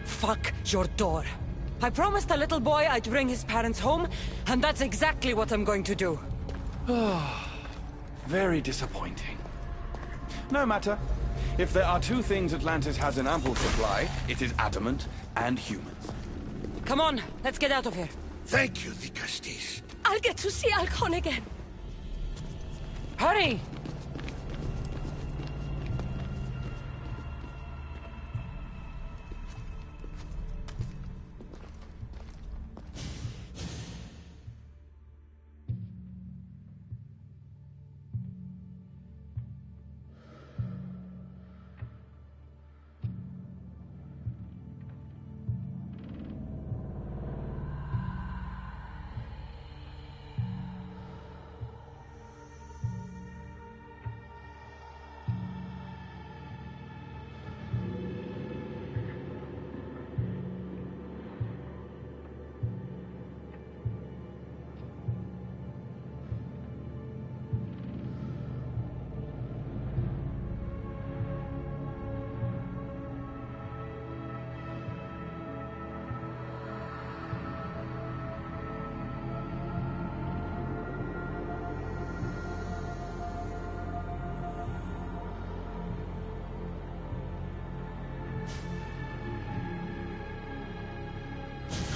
Fuck your door. I promised the little boy I'd bring his parents home, and that's exactly what I'm going to do.
Very disappointing. No matter. If there are two things Atlantis has in ample supply, it is adamant and humans.
Come on, let's get out of here.
Thank you, the Castis.
I'll get to see Alcon again.
Hurry!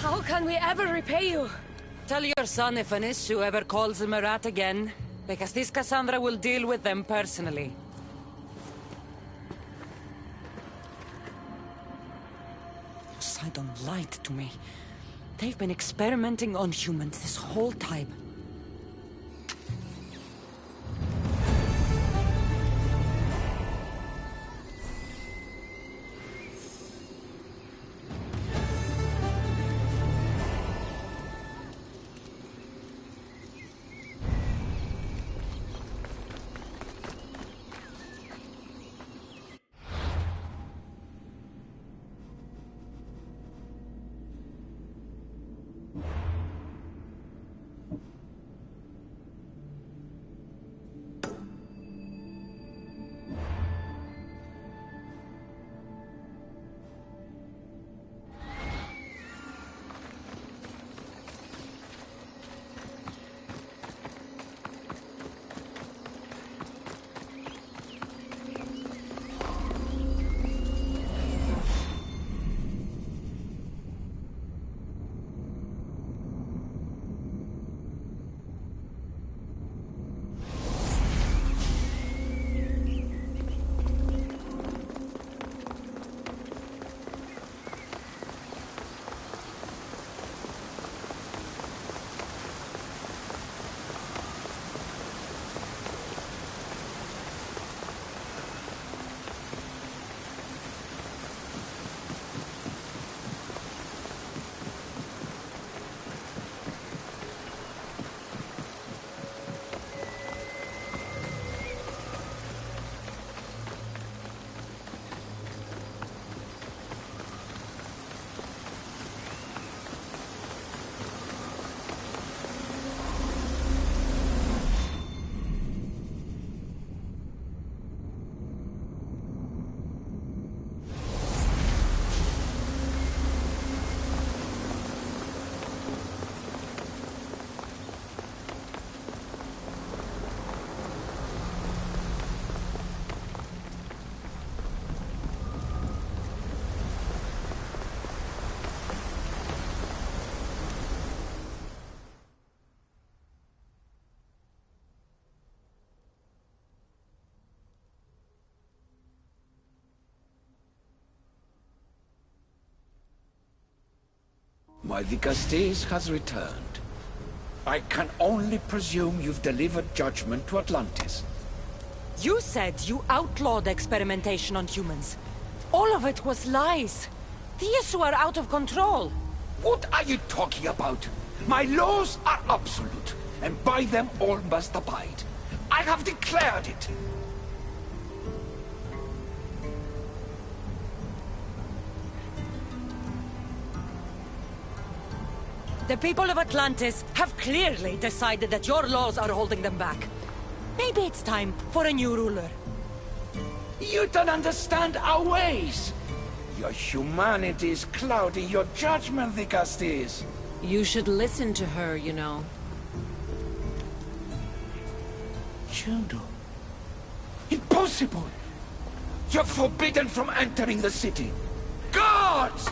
How can we ever repay you?
Tell your son if an issue ever calls him a rat again, because this Cassandra will deal with them personally. Sidon lied to me. They've been experimenting on humans this whole time.
My Vicastes has returned. I can only presume you've delivered judgment to Atlantis.
You said you outlawed experimentation on humans. All of it was lies. The issue are out of control.
What are you talking about? My laws are absolute, and by them all must abide. I have declared it.
The people of Atlantis have clearly decided that your laws are holding them back. Maybe it's time for a new ruler.
You don't understand our ways. Your humanity is clouding your judgment, Vicastes.
You should listen to her, you know.
Judo. Impossible! You're forbidden from entering the city. Guards!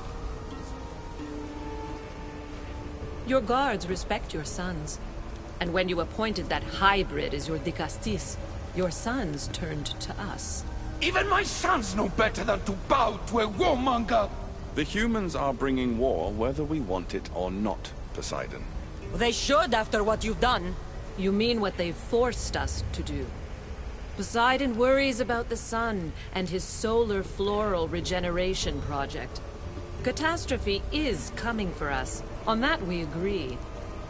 Your guards respect your sons. And when you appointed that hybrid as your Dicastis, your sons turned to us.
Even my sons know better than to bow to a warmonger!
The humans are bringing war whether we want it or not, Poseidon.
They should after what you've done.
You mean what they've forced us to do. Poseidon worries about the sun and his solar floral regeneration project. Catastrophe is coming for us. On that we agree.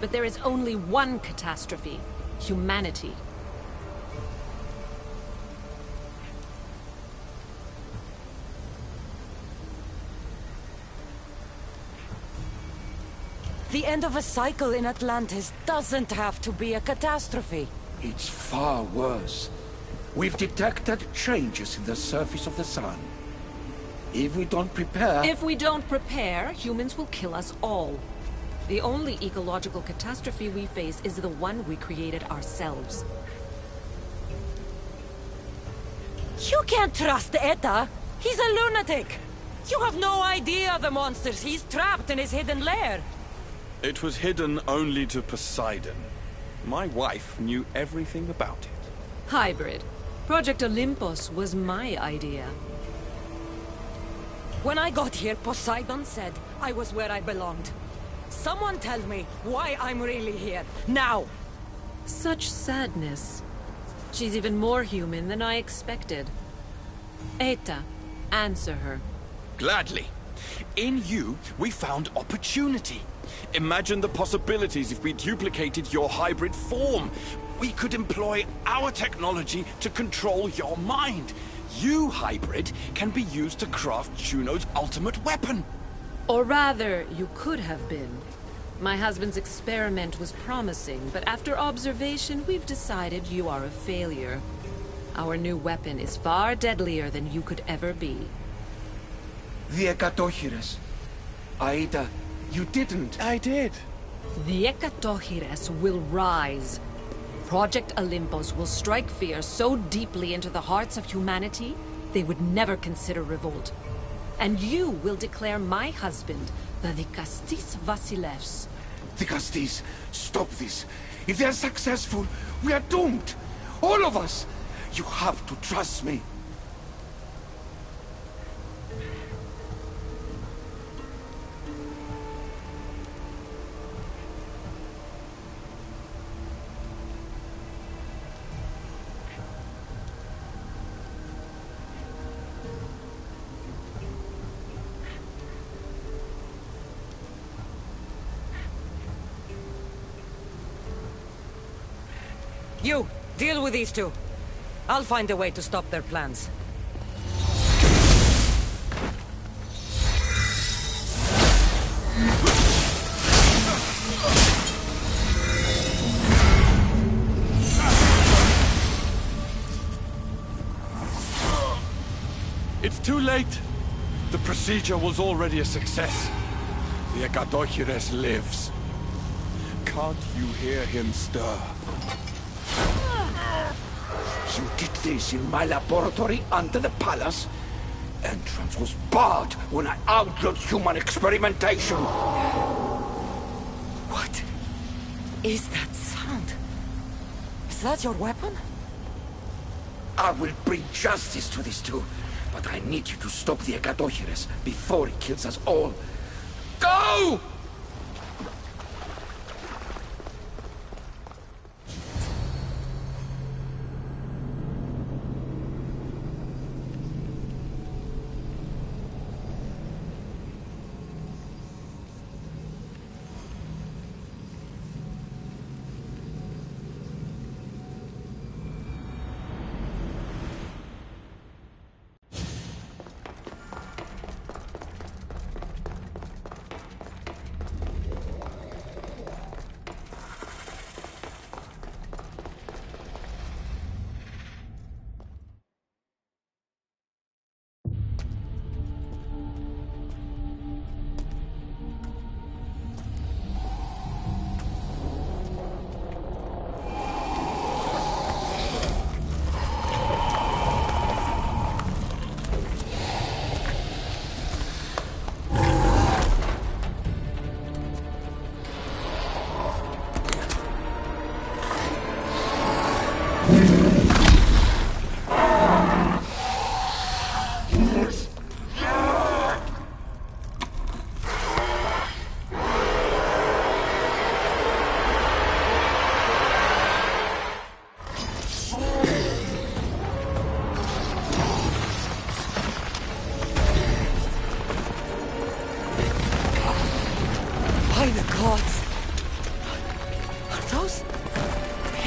But there is only one catastrophe: humanity.
The end of a cycle in Atlantis doesn't have to be a catastrophe.
It's far worse. We've detected changes in the surface of the sun. If we don't prepare...
If we don't prepare, humans will kill us all. The only ecological catastrophe we face is the one we created ourselves.
You can't trust Eta. He's a lunatic. You have no idea of the monsters he's trapped in his hidden lair.
It was hidden only to Poseidon. My wife knew everything about it.
Hybrid. Project Olympus was my idea.
When I got here, Poseidon said I was where I belonged. Someone tell me why I'm really here, now!
Such sadness. She's even more human than I expected. Eta, answer her.
Gladly. In you, we found opportunity. Imagine the possibilities if we duplicated your hybrid form. We could employ our technology to control your mind. You, hybrid, can be used to craft Juno's ultimate weapon.
Or rather, you could have been. My husband's experiment was promising, but after observation, we've decided you are a failure. Our new weapon is far deadlier than you could ever be.
The Ekatochires. Aida, you didn't.
I did.
The Ekatochires will rise. Project Olympus will strike fear so deeply into the hearts of humanity, they would never consider revolt. And you will declare my husband the Dicastis Vasilevs.
Dicastis, stop this. If they're successful, we are doomed. All of us. You have to trust me.
You, deal with these two. I'll find a way to stop their plans.
It's too late. The procedure was already a success. The Ekatochires lives. Can't you hear him stir?
You did this in my laboratory under the palace. Entrance was barred when I outlawed human experimentation.
What is that sound? Is that your weapon?
I will bring justice to these two, but I need you to stop the Ekatochires before he kills us all. Go!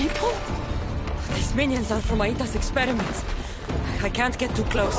people? These minions are from Aita's experiments. I can't get too close.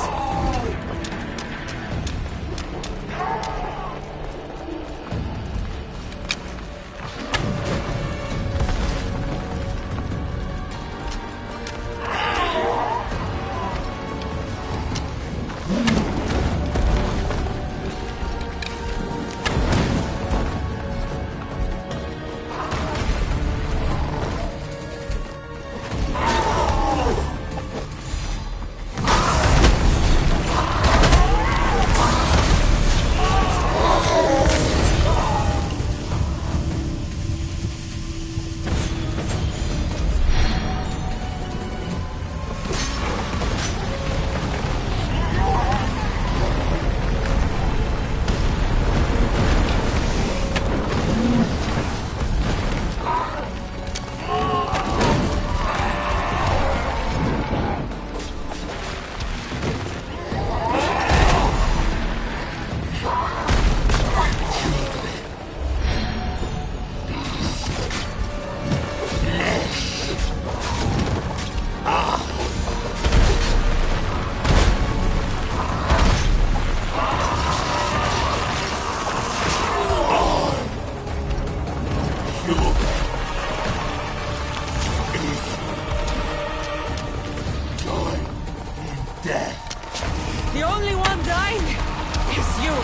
The only one dying is you.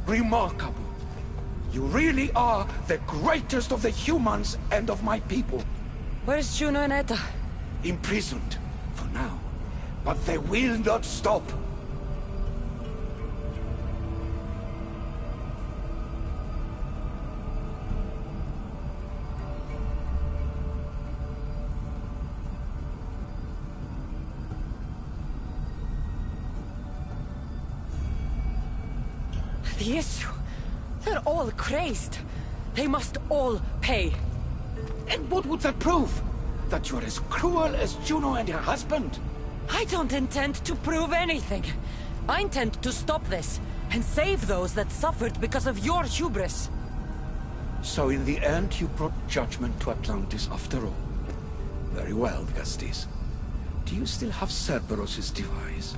Remarkable. You really are the greatest of the humans and of my people.
Where's Juno and Etta?
Imprisoned, for now. But they will not stop.
The issue? They're all crazed. They must all pay.
And what would that prove? That you're as cruel as Juno and her husband?
I don't intend to prove anything. I intend to stop this, and save those that suffered because of your hubris.
So in the end, you brought judgment to Atlantis after all. Very well, Gastis. Do you still have Cerberus's device?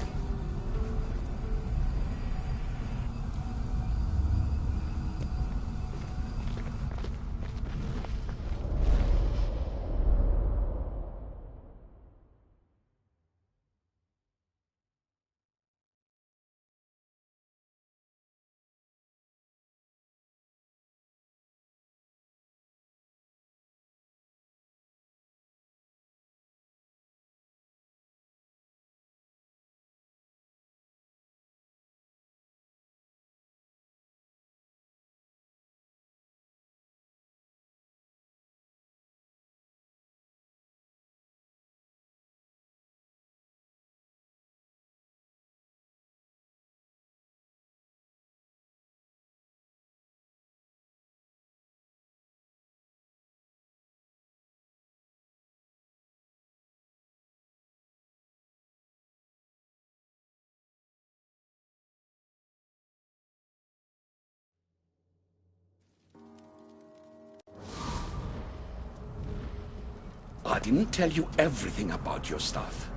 I didn't tell you everything about your stuff.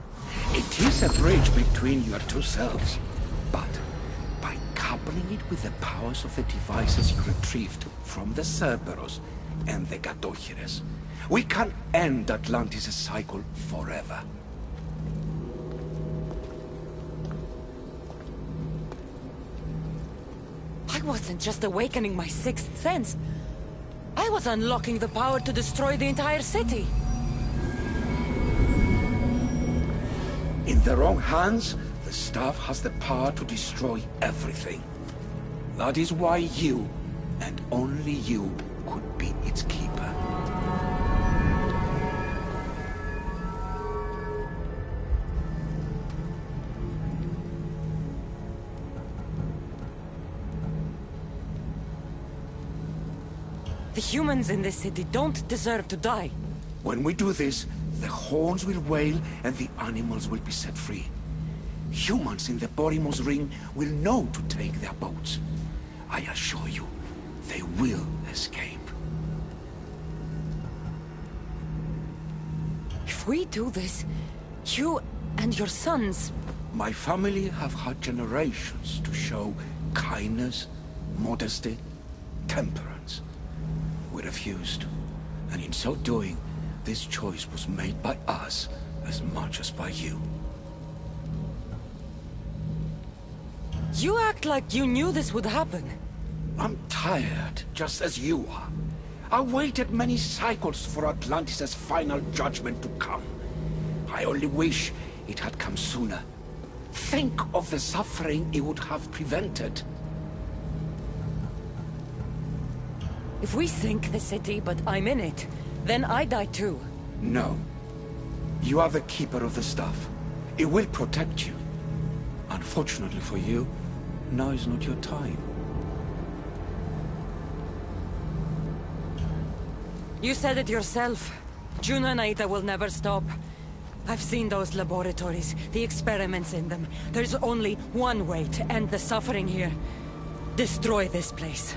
It is a bridge between your two selves. But by coupling it with the powers of the devices you retrieved from the Cerberus and the Gatohires, we can end Atlantis' cycle forever.
I wasn't just awakening my sixth sense. I was unlocking the power to destroy the entire city.
In the wrong hands, the staff has the power to destroy everything. That is why you, and only you, could be its keeper.
The humans in this city don't deserve to die.
When we do this, the horns will wail and the animals will be set free. Humans in the Borimos Ring will know to take their boats. I assure you, they will escape.
If we do this, you and your sons...
My family have had generations to show kindness, modesty, temperance. We refused, and in so doing, this choice was made by us as much as by you.
You act like you knew this would happen.
I'm tired, just as you are. I waited many cycles for Atlantis' final judgment to come. I only wish it had come sooner. Think of the suffering it would have prevented.
If we sink the city, but I'm in it, then I die too.
No. You are the keeper of the stuff. It will protect you. Unfortunately for you, now is not your time.
You said it yourself. Juno and Aida will never stop. I've seen those laboratories, the experiments in them. There's only one way to end the suffering here. Destroy this place.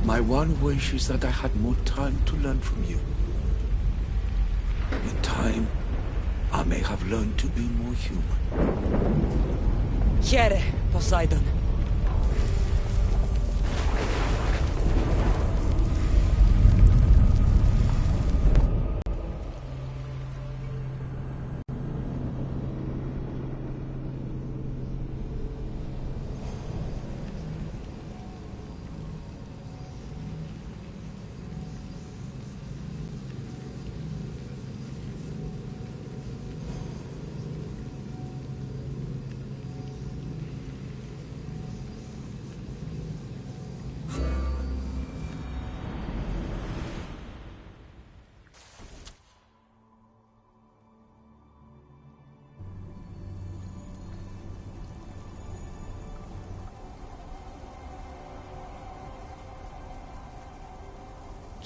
My one wish is that I had more time to learn from you. In time, I may have learned to be more human.
Here, Poseidon.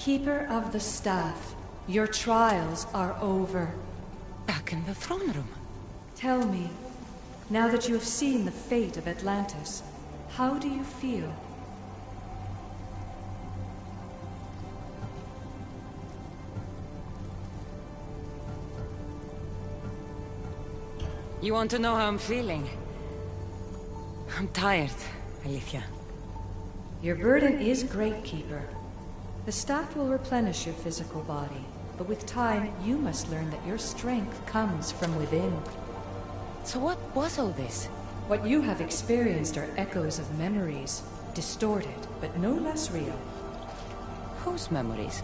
Keeper of the Staff, your trials are over.
Back in the throne room.
Tell me, now that you have seen the fate of Atlantis, how do you feel?
You want to know how I'm feeling? I'm tired, Alicia.
Your burden is great, Keeper. The staff will replenish your physical body, but with time, you must learn that your strength comes from within.
So what was all this?
What you have experienced are echoes of memories, distorted, but no less real.
Whose memories?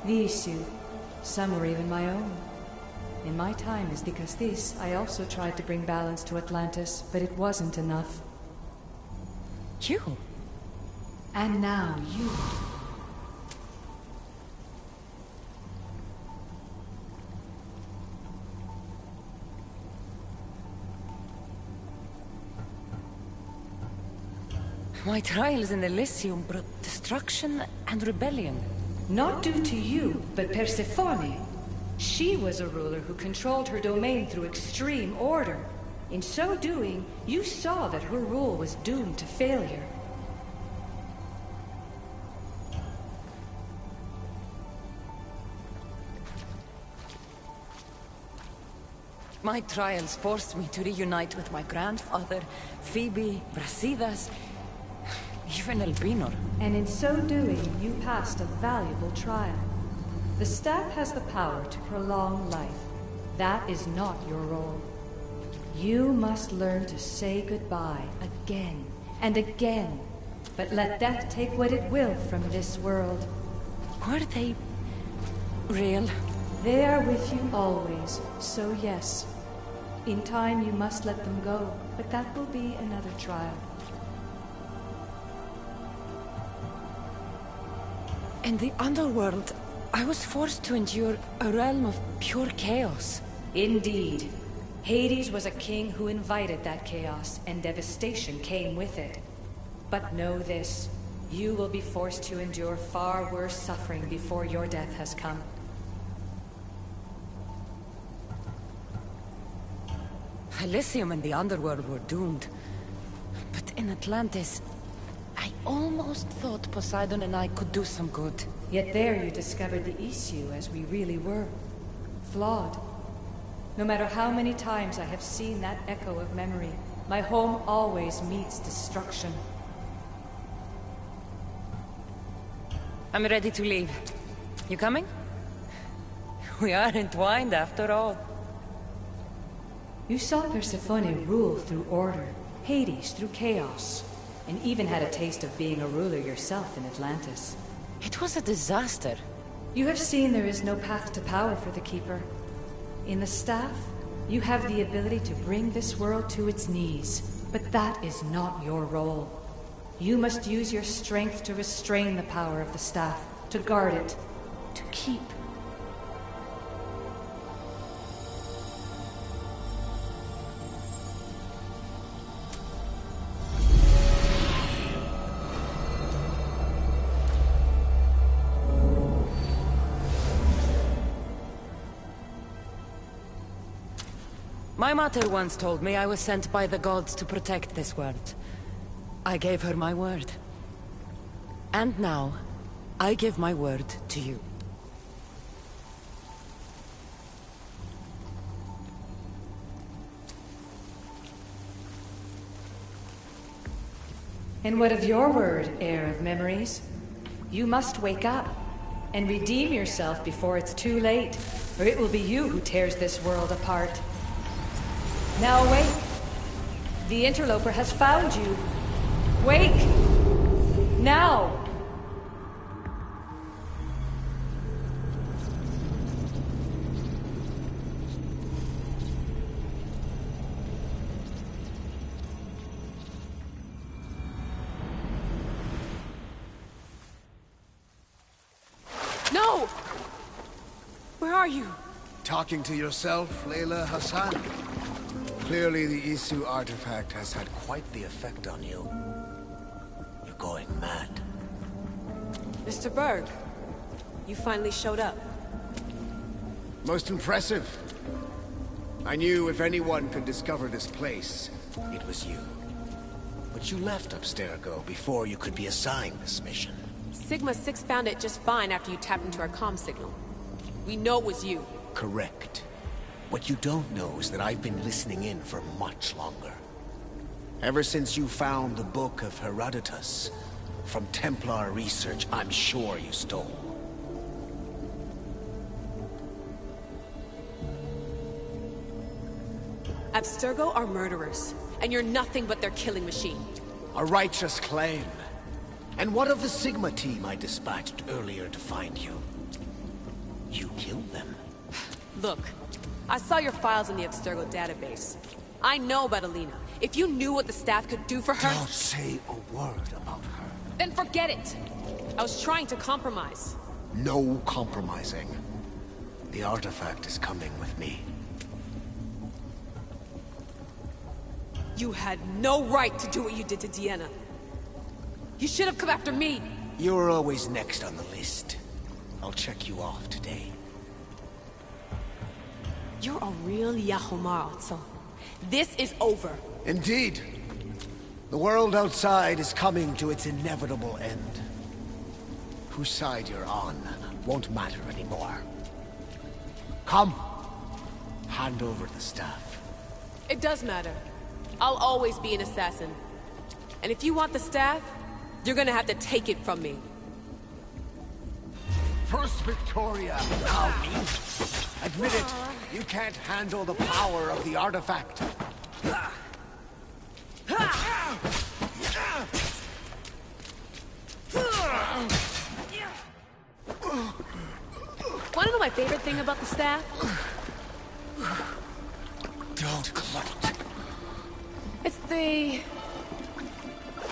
The issue. Some were even my own. In my time as the Castis, I also tried to bring balance to Atlantis, but it wasn't enough.
You?
And now you.
My trials in Elysium brought destruction and rebellion.
Not due to you, but Persephone. She was a ruler who controlled her domain through extreme order. In so doing, you saw that her rule was doomed to failure.
My trials forced me to reunite with my grandfather, Phoebe, Brasidas, even Elpinor.
And in so doing, you passed a valuable trial. The staff has the power to prolong life. That is not your role. You must learn to say goodbye again and again, but let death take what it will from this world.
Were they real?
They are with you always, so yes. In time you must let them go, but that will be another trial.
In the underworld, I was forced to endure a realm of pure chaos.
Indeed. Hades was a king who invited that chaos, and devastation came with it. But know this, you will be forced to endure far worse suffering before your death has come.
Elysium and the underworld were doomed. But in Atlantis, I almost thought Poseidon and I could do some good.
Yet there you discovered the issue as we really were. Flawed. No matter how many times I have seen that echo of memory, my home always meets destruction.
I'm ready to leave. You coming? We are entwined after all.
You saw Persephone rule through order, Hades through chaos, and even had a taste of being a ruler yourself in Atlantis.
It was a disaster.
You have seen there is no path to power for the Keeper. In the staff, you have the ability to bring this world to its knees, but that is not your role. You must use your strength to restrain the power of the staff, to guard it, to keep.
My mother once told me I was sent by the gods to protect this world. I gave her my word. And now, I give my word to you.
And what of your word, heir of memories? You must wake up and redeem yourself before it's too late, or it will be you who tears this world apart. Now awake! The interloper has found you! Wake! Now!
No! Where are you?
Talking to yourself, Layla Hassan? Clearly the Isu artifact has had quite the effect on you. You're going mad.
Mr. Berg,
You finally showed up.
Most impressive. I knew if anyone could discover this place, it was you. But you left Abstergo before you could be assigned this mission.
Sigma 6 found it just fine after you tapped into our comm signal. We know it was you.
Correct. What you don't know is that I've been listening in for much longer. Ever since you found the Book of Herodotus, from Templar research I'm sure you stole.
Abstergo are murderers, and you're nothing but their killing machine.
A righteous claim. And what of the Sigma team I dispatched earlier to find you? You killed them.
Look, I saw your files in the Abstergo database. I know about Alina. If you knew what the staff could do for her...
Don't say a word about her.
Then forget it! I was trying to compromise.
No compromising. The artifact is coming with me.
You had no right to do what you did to Deanna. You should have come after me!
You're always next on the list. I'll check you off today.
You're a real Yahomar, so this is over.
Indeed. The world outside is coming to its inevitable end. Whose side you're on won't matter anymore. Come. Hand over the staff.
It does matter. I'll always be an assassin. And if you want the staff, you're gonna have to take it from me.
First Victoria, now me. Admit it, you can't handle the power of the artifact.
Wanna know my favorite thing about the staff?
Don't gloat.
It's the...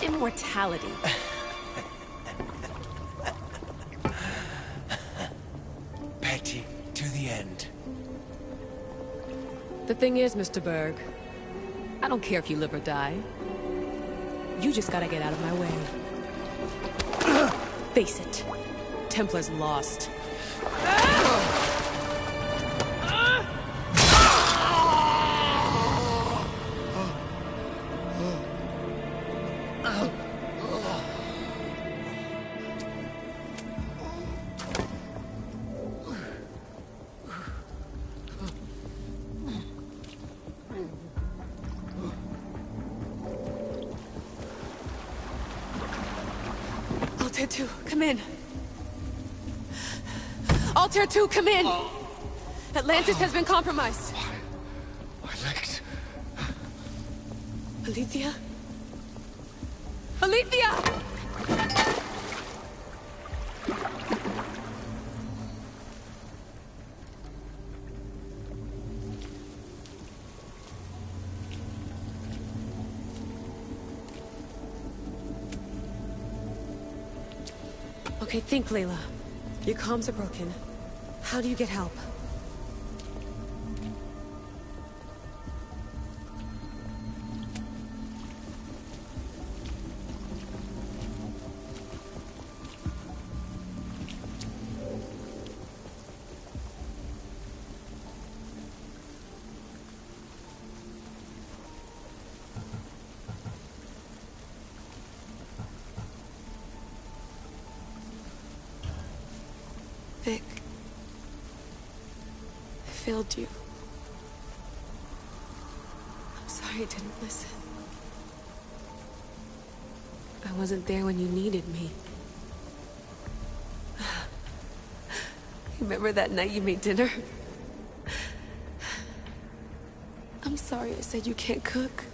immortality.
Petty to the end.
The thing is, Mr. Berg, I don't care if you live or die. You just gotta get out of my way. Face it, Templar's lost. Altair 2, come in. Altair 2, come in! Atlantis has been compromised.
My legs.
Alethea? Alethea! Okay, think, Layla. Your comms are broken. How do you get help? Vic, I failed you. I'm sorry I didn't listen. I wasn't there when you needed me. Remember that night you made dinner? I'm sorry I said you can't cook.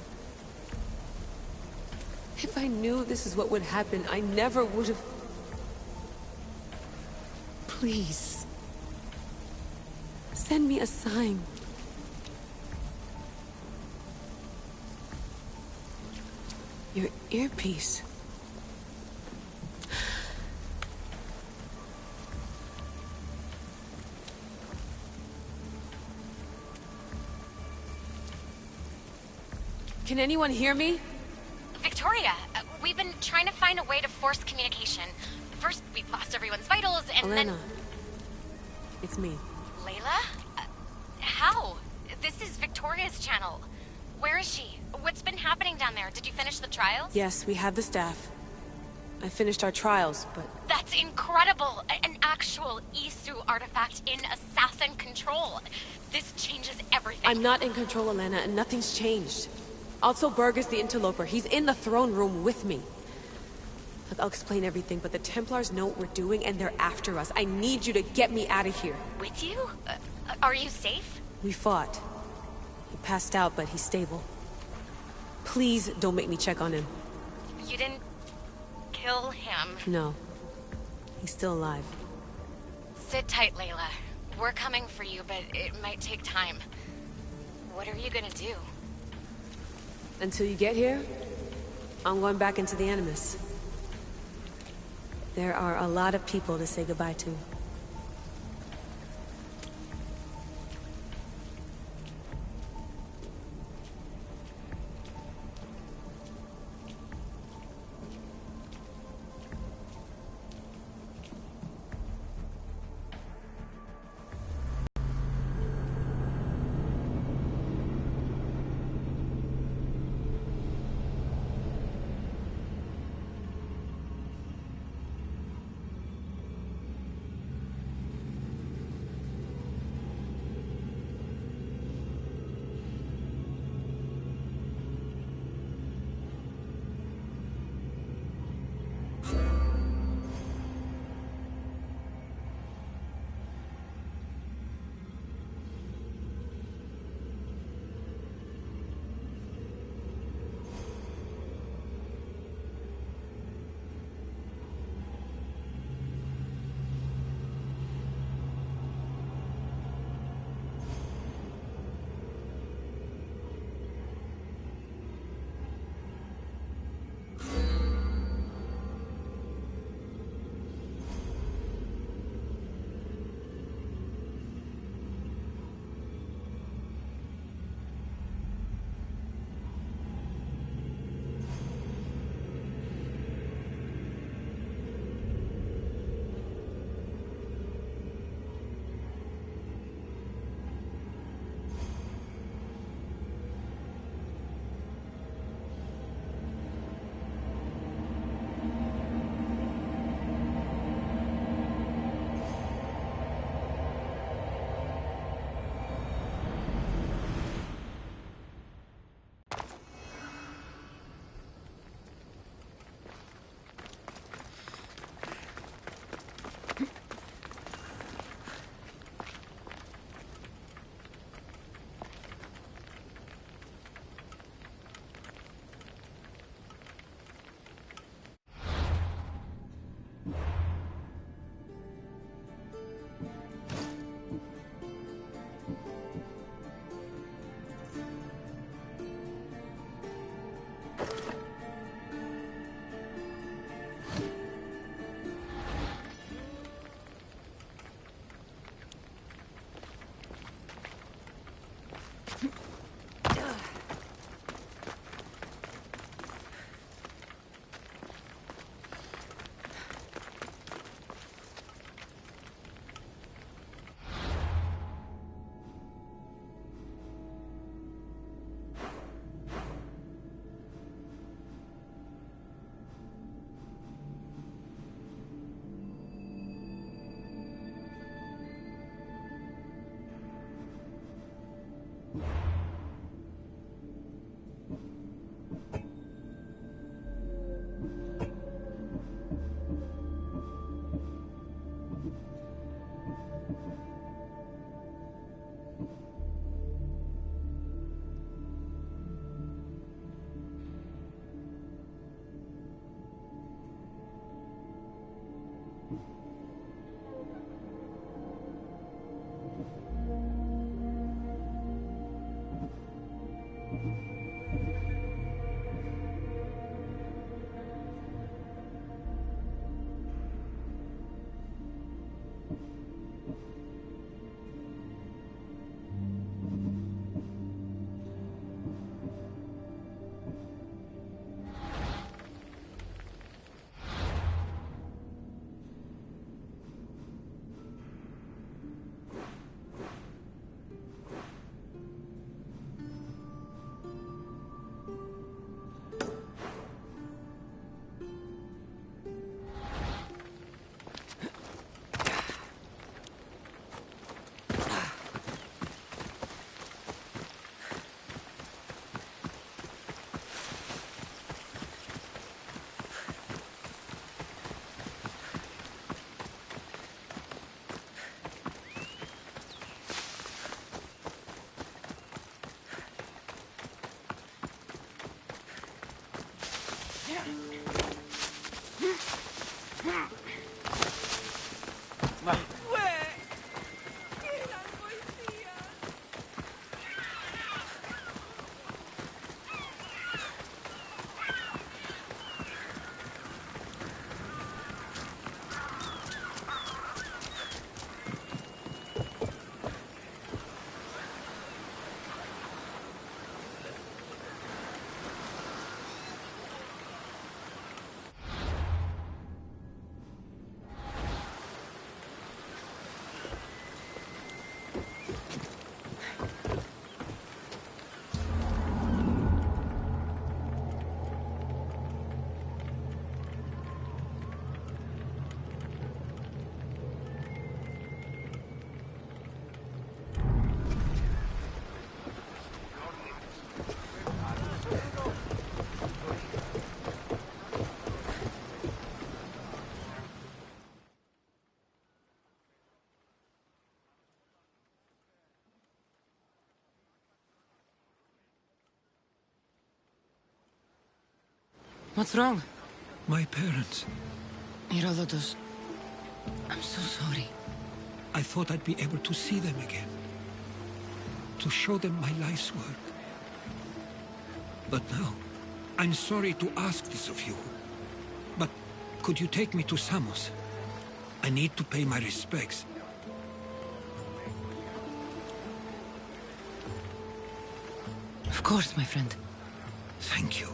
If I knew this is what would happen, I never would have... Please. Send me a sign. Your earpiece. Can anyone hear me?
Victoria, we've been trying to find a way to force communication. First, we lost everyone's vitals, and
Elena,
then...
It's me.
Layla? How? This is Victoria's channel. Where is she? What's been happening down there? Did you finish the trials?
Yes, we have the staff. I finished our trials, but...
That's incredible! An actual Isu artifact in assassin control. This changes everything.
I'm not in control, Elena, and nothing's changed. Also, Berg is the interloper. He's in the throne room with me. Look, I'll explain everything, but the Templars know what we're doing, and they're after us. I need you to get me out of here.
With you? Are you safe?
We fought. He passed out, but he's stable. Please don't make me check on him.
You didn't kill him?
No. He's still alive.
Sit tight, Layla. We're coming for you, but it might take time. What are you gonna do?
Until you get here, I'm going back into the Animus. There are a lot of people to say goodbye to.
What's wrong?
My parents.
Herodotus, I'm so sorry.
I thought I'd be able to see them again. To show them my life's work. But now, I'm sorry to ask this of you. But could you take me to Samos? I need to pay my respects.
Of course, my friend.
Thank you.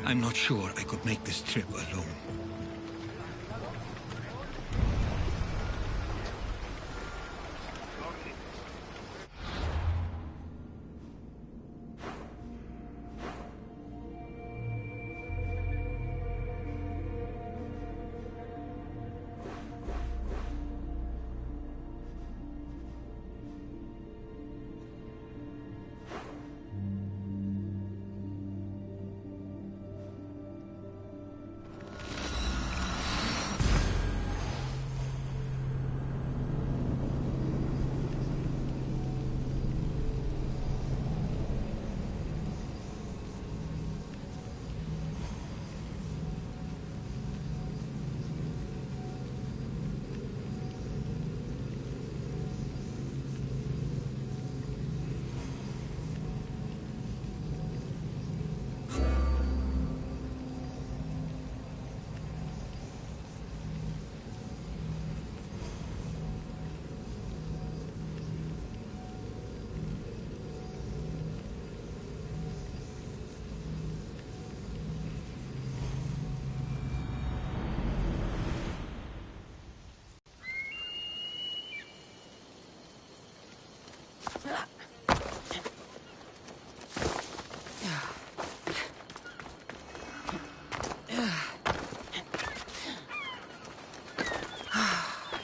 I'm not sure I could make this trip alone.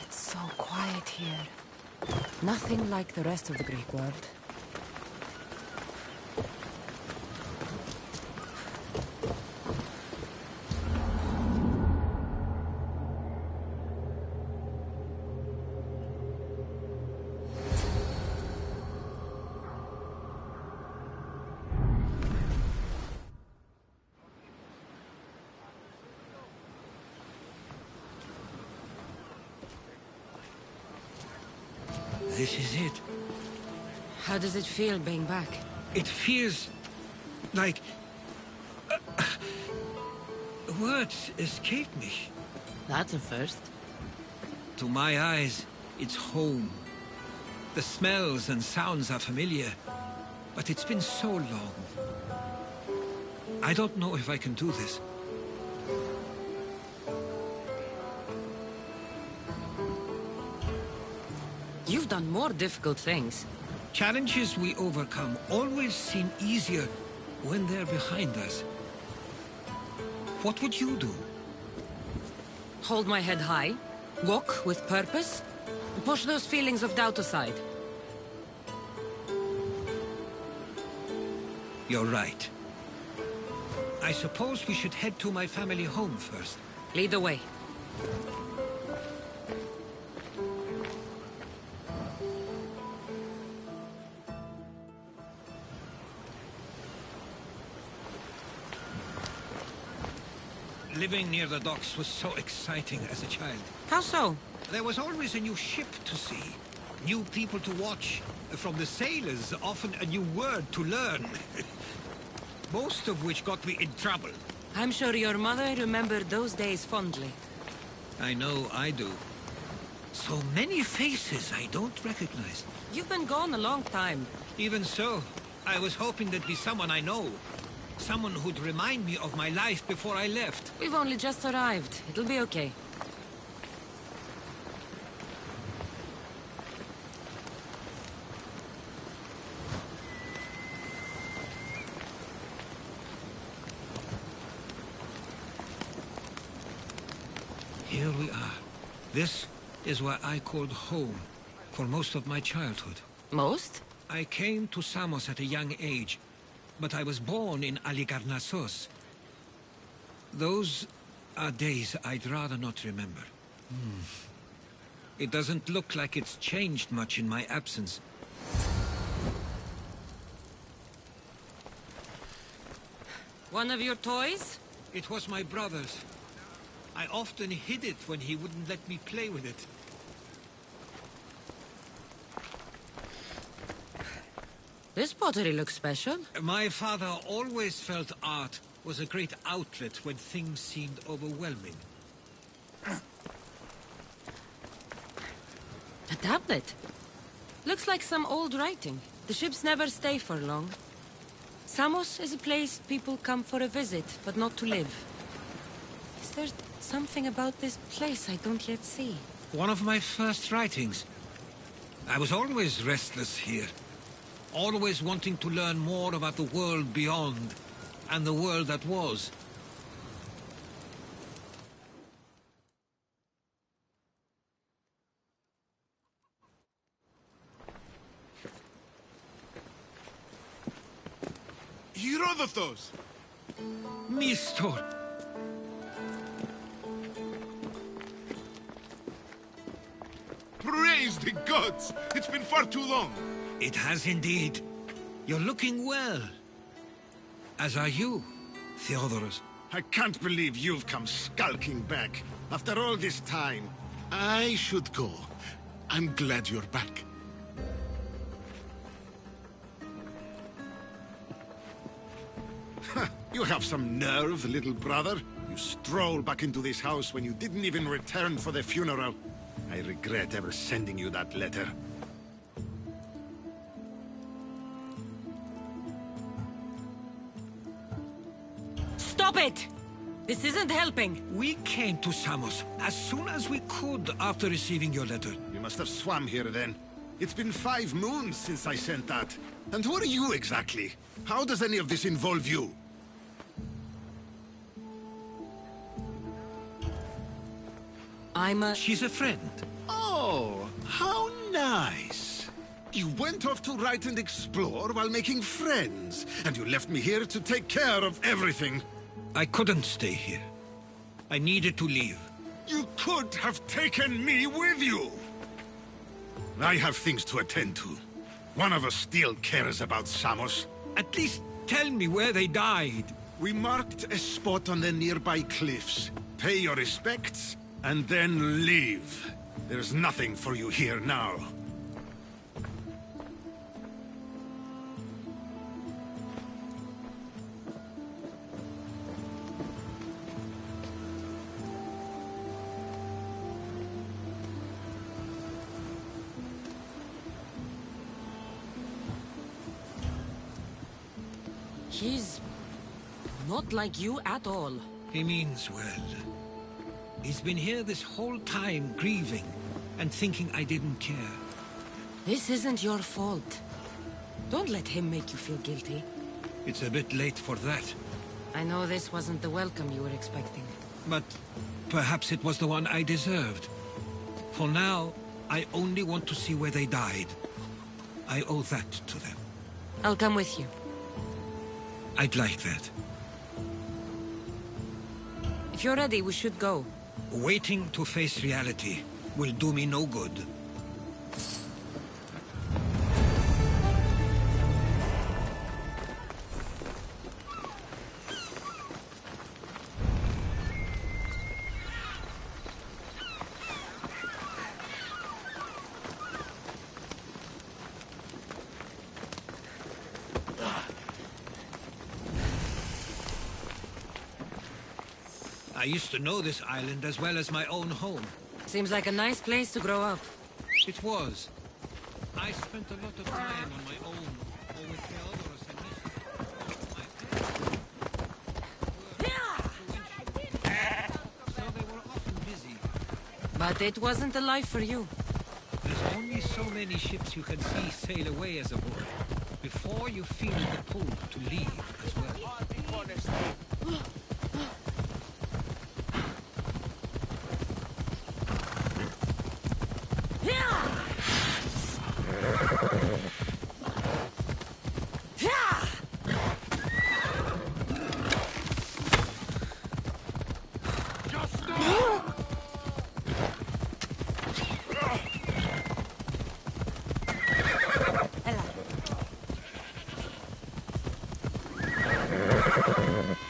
It's so quiet here. Nothing like the rest of the Greek world.
This is it.
How does it feel being back?
It feels like... words escape me.
That's a first.
To my eyes, it's home. The smells and sounds are familiar, but it's been so long. I don't know if I can do this.
You've done more difficult things.
Challenges we overcome always seem easier when they're behind us. What would you do?
Hold my head high, walk with purpose, push those feelings of doubt aside.
You're right. I suppose we should head to my family home first.
Lead the way.
Living near the docks was so exciting as a child.
How so?
There was always a new ship to see, new people to watch. From the sailors, often a new word to learn. Most of which got me in trouble.
I'm sure your mother remembered those days fondly.
I know I do. So many faces I don't recognize.
You've been gone a long time.
Even so, I was hoping there'd be someone I know. Someone who'd remind me of my life before I left.
We've only just arrived. It'll be okay.
Here we are. This is where I called home for most of my childhood.
Most?
I came to Samos at a young age, but I was born in Aligarnassos. Those are days I'd rather not remember. It doesn't look like it's changed much in my absence.
One of your toys?
It was my brother's. I often hid it when he wouldn't let me play with it.
This pottery looks special.
My father always felt art was a great outlet when things seemed overwhelming.
A tablet. Looks like some old writing. The ships never stay for long. Samos is a place people come for a visit, but not to live. Is there something about this place I don't yet see?
One of my first writings. I was always restless here. Always wanting to learn more about the world beyond, and the world that was.
Herodotos!
Mistor!
Praise the gods! It's been far too long!
It has indeed. You're looking well. As are you, Theodorus.
I can't believe you've come skulking back. After all this time, I should go. I'm glad you're back. You have some nerve, little brother. You stroll back into this house when you didn't even return for the funeral. I regret ever sending you that letter.
Stop it! This isn't helping.
We came to Samos as soon as we could after receiving your letter.
You must have swum here then. It's been 5 moons since I sent that. And who are you exactly? How does any of this involve you?
She's a friend.
Oh, how nice. You went off to write and explore while making friends, and you left me here to take care of everything.
I couldn't stay here. I needed to leave.
You could have taken me with you! I have things to attend to. One of us still cares about Samos.
At least tell me where they died.
We marked a spot on the nearby cliffs. Pay your respects, and then leave. There's nothing for you here now.
He's not like you at all.
He means well. He's been here this whole time, grieving, and thinking I didn't care.
This isn't your fault. Don't let him make you feel guilty.
It's a bit late for that.
I know this wasn't the welcome you were expecting.
But perhaps it was the one I deserved. For now, I only want to see where they died. I owe that to them.
I'll come with you.
I'd like that.
If you're ready, we should go.
Waiting to face reality will do me no good. I used to know this island as well as my own home.
Seems like a nice place to grow up.
It was. I spent a lot of time on my own, or with Theodorus and so they were often busy.
But it wasn't a life for you.
There's only so many ships you can see sail away as a boy, before you feel the pull to leave as well.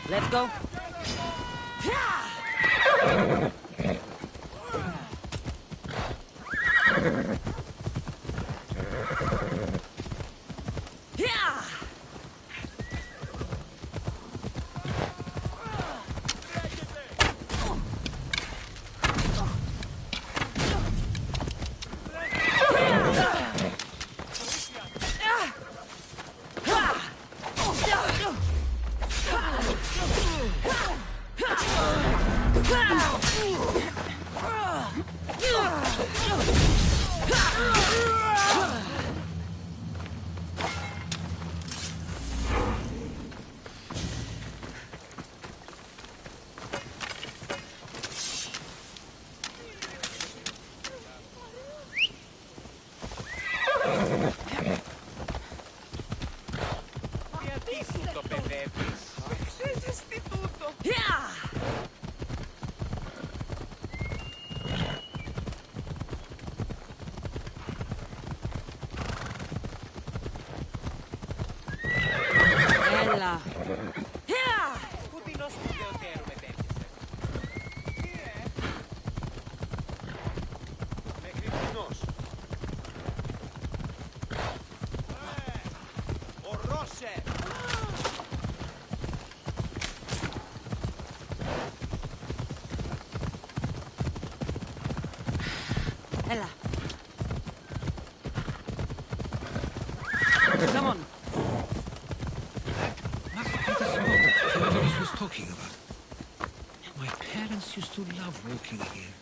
Let's go. Ella. Come on.
Must be the spot Theodorus was talking about. My parents used to love walking here.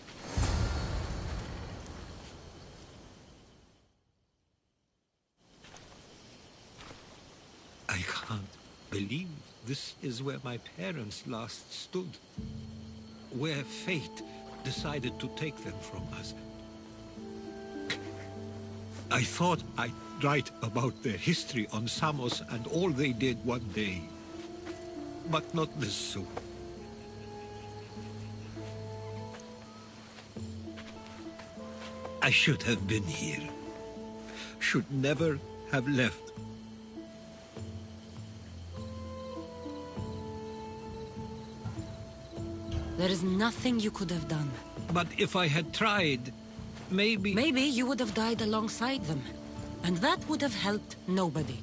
I can't believe this is where my parents last stood. Where fate decided to take them from us. I thought I'd write about their history on Samos and all they did one day. But not this soon. I should have been here. Should never have left.
There is nothing you could have done.
But if I had tried, maybe...
Maybe you would have died alongside them. And that would have helped nobody.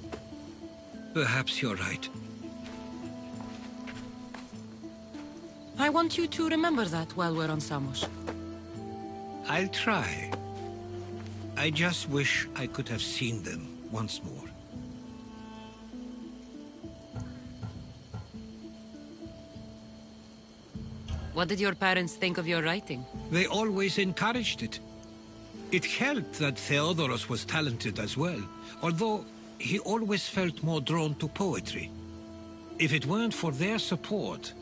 Perhaps you're right.
I want you to remember that while we're on Samos.
I'll try. I just wish I could have seen them once more.
What did your parents think of your writing?
They always encouraged it. It helped that Theodorus was talented as well, although he always felt more drawn to poetry. If it weren't for their support,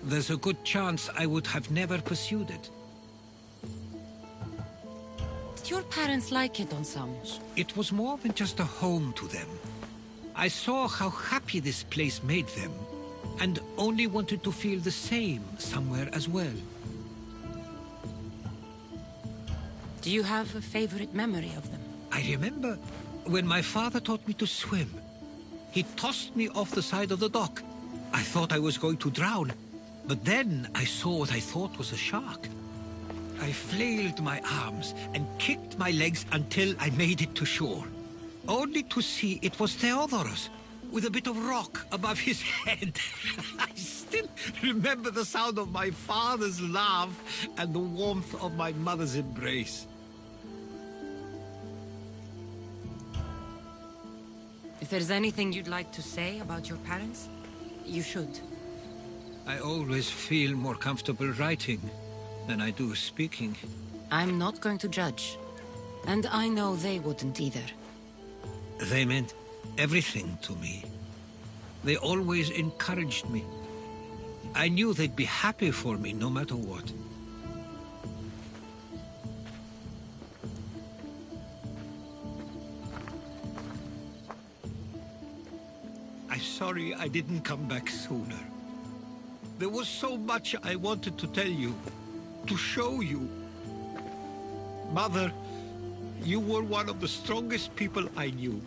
there's a good chance I would have never pursued it.
Did your parents like it on Samos?
It was more than just a home to them. I saw how happy this place made them, and only wanted to feel the same somewhere as well.
Do you have a favorite memory of them?
I remember when my father taught me to swim. He tossed me off the side of the dock. I thought I was going to drown, but then I saw what I thought was a shark. I flailed my arms and kicked my legs until I made it to shore, only to see it was Theodorus, with a bit of rock above his head. I still remember the sound of my father's laugh and the warmth of my mother's embrace.
If there's anything you'd like to say about your parents, you should.
I always feel more comfortable writing than I do speaking.
I'm not going to judge. And I know they wouldn't either.
They meant everything to me. They always encouraged me. I knew they'd be happy for me no matter what. I'm sorry I didn't come back sooner. There was so much I wanted to tell you, to show you. Mother, you were one of the strongest people I knew.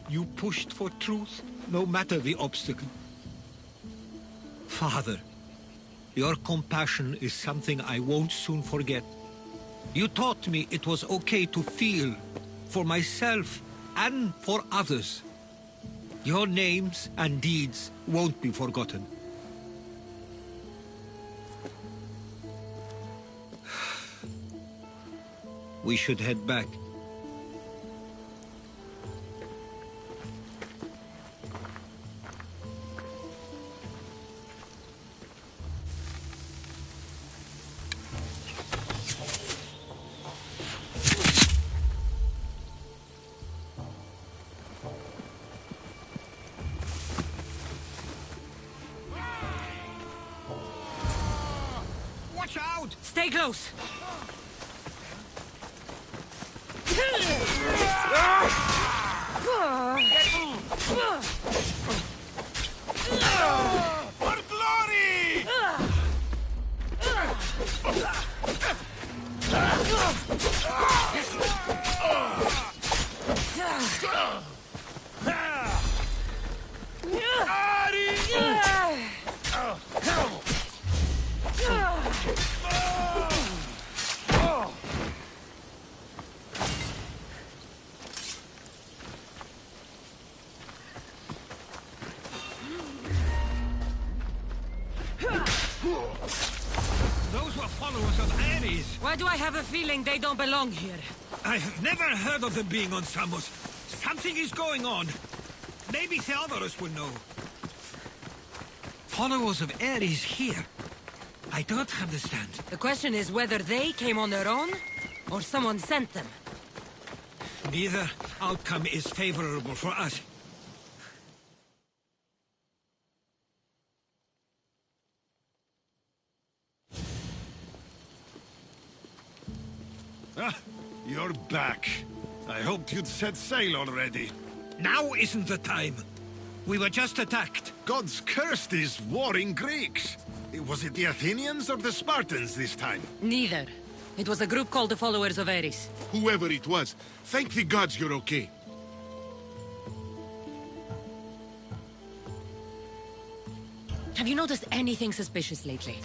You pushed for truth, no matter the obstacle. Father, your compassion is something I won't soon forget. You taught me it was okay to feel, for myself and for others. Your names and deeds won't be forgotten. We should head back.
Watch out! Stay close!
For glory!
Those were followers of Ares.
Why do I have a feeling they don't belong here?
I've never heard of them being on Samos. Something is going on. Maybe Theodorus will know. Followers of Ares here? I don't understand.
The question is whether they came on their own, or someone sent them.
Neither outcome is favorable for us.
Ah, you're back. I hoped you'd set sail already.
Now isn't the time. We were just attacked.
Gods cursed these warring Greeks. Was it the Athenians or the Spartans this time?
Neither. It was a group called the Followers of Ares.
Whoever it was, thank the gods you're okay.
Have you noticed anything suspicious lately?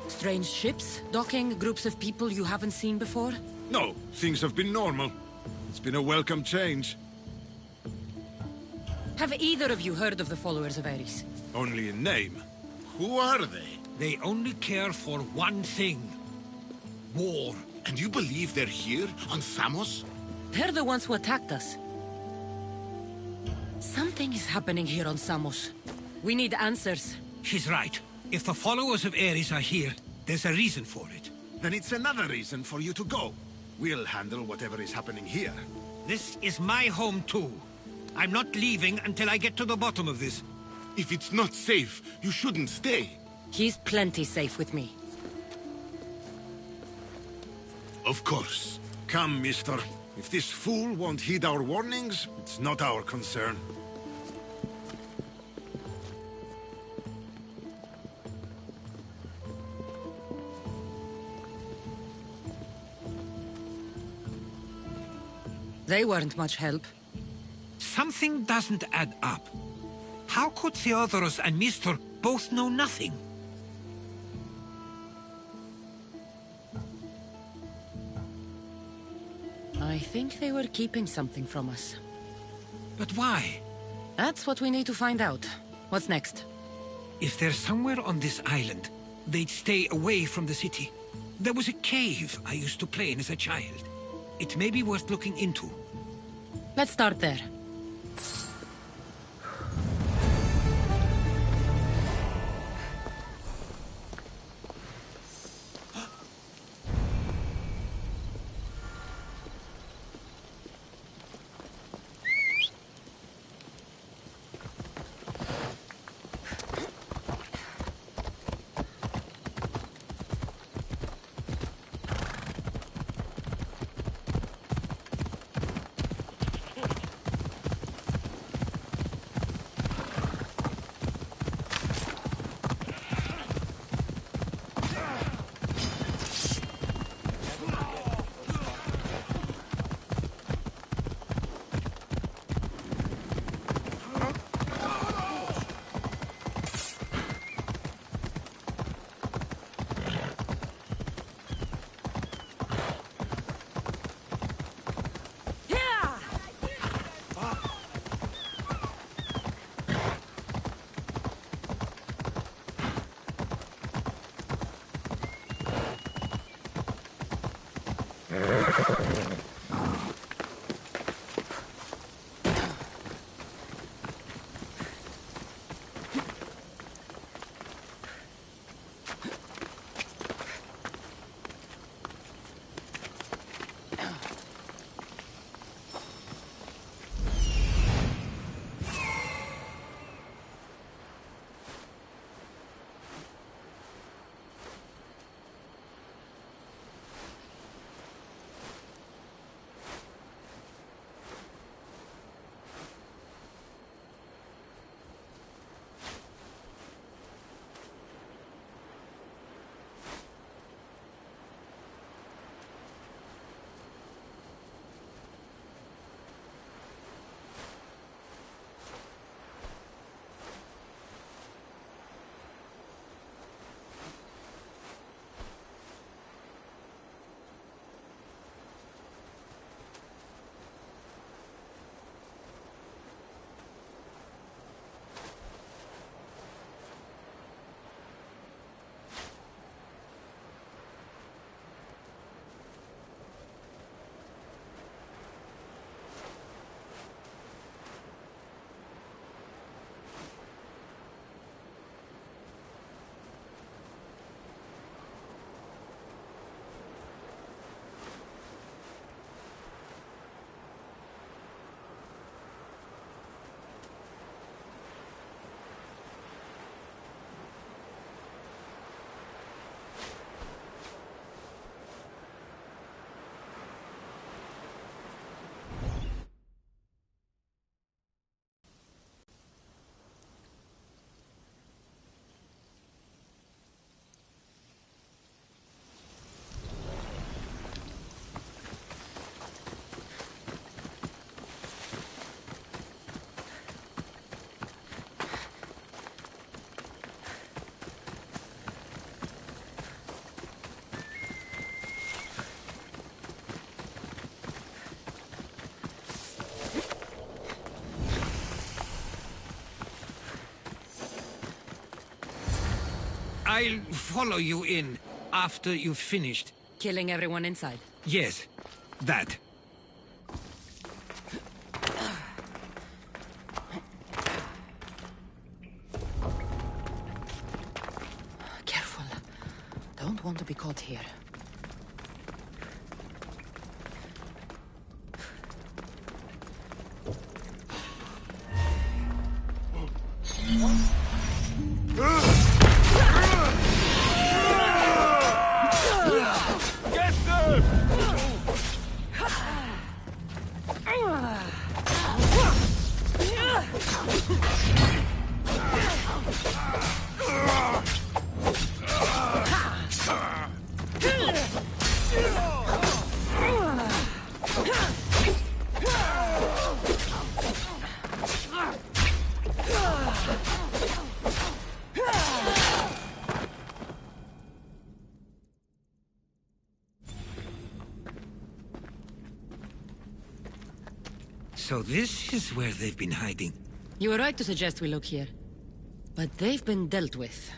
Strange ships, docking, groups of people you haven't seen before?
No, things have been normal. It's been a welcome change.
Have either of you heard of the Followers of Ares?
Only in name.
Who are they?
They only care for one thing. War.
And you believe they're here, on Samos?
They're the ones who attacked us. Something is happening here on Samos. We need answers.
She's right. If the followers of Ares are here, there's a reason for it.
Then it's another reason for you to go. We'll handle whatever is happening here.
This is my home too. I'm not leaving until I get to the bottom of this.
If it's not safe, you shouldn't stay.
He's plenty safe with me.
Of course.
Come, mister. If this fool won't heed our warnings, it's not our concern.
They weren't much help.
Something doesn't add up. How could Theodorus and Mr. both know nothing?
I think they were keeping something from us.
But why?
That's what we need to find out. What's next?
If they're somewhere on this island, they'd stay away from the city. There was a cave I used to play in as a child. It may be worth looking into.
Let's start there.
I'll follow you in after you've finished.
Killing everyone inside.
Yes, that.
Careful. Don't want to be caught here.
Get them!
So this is where they've been hiding.
You were right to suggest we look here. But they've been dealt with.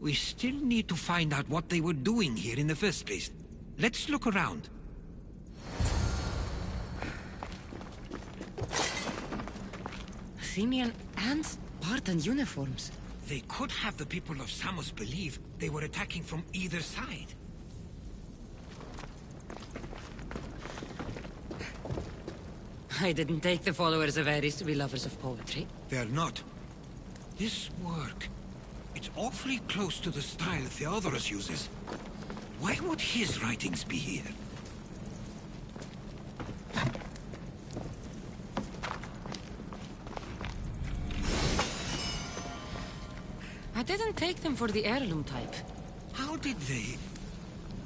We still need to find out what they were doing here in the first place. Let's look around.
Athenian and Spartan uniforms.
They could have the people of Samos believe they were attacking from either side.
I didn't take the followers of Ares to be lovers of poetry.
They're not. This work, it's awfully close to the style Theodorus uses. Why would his writings be here?
I didn't take them for the heirloom type.
How did they?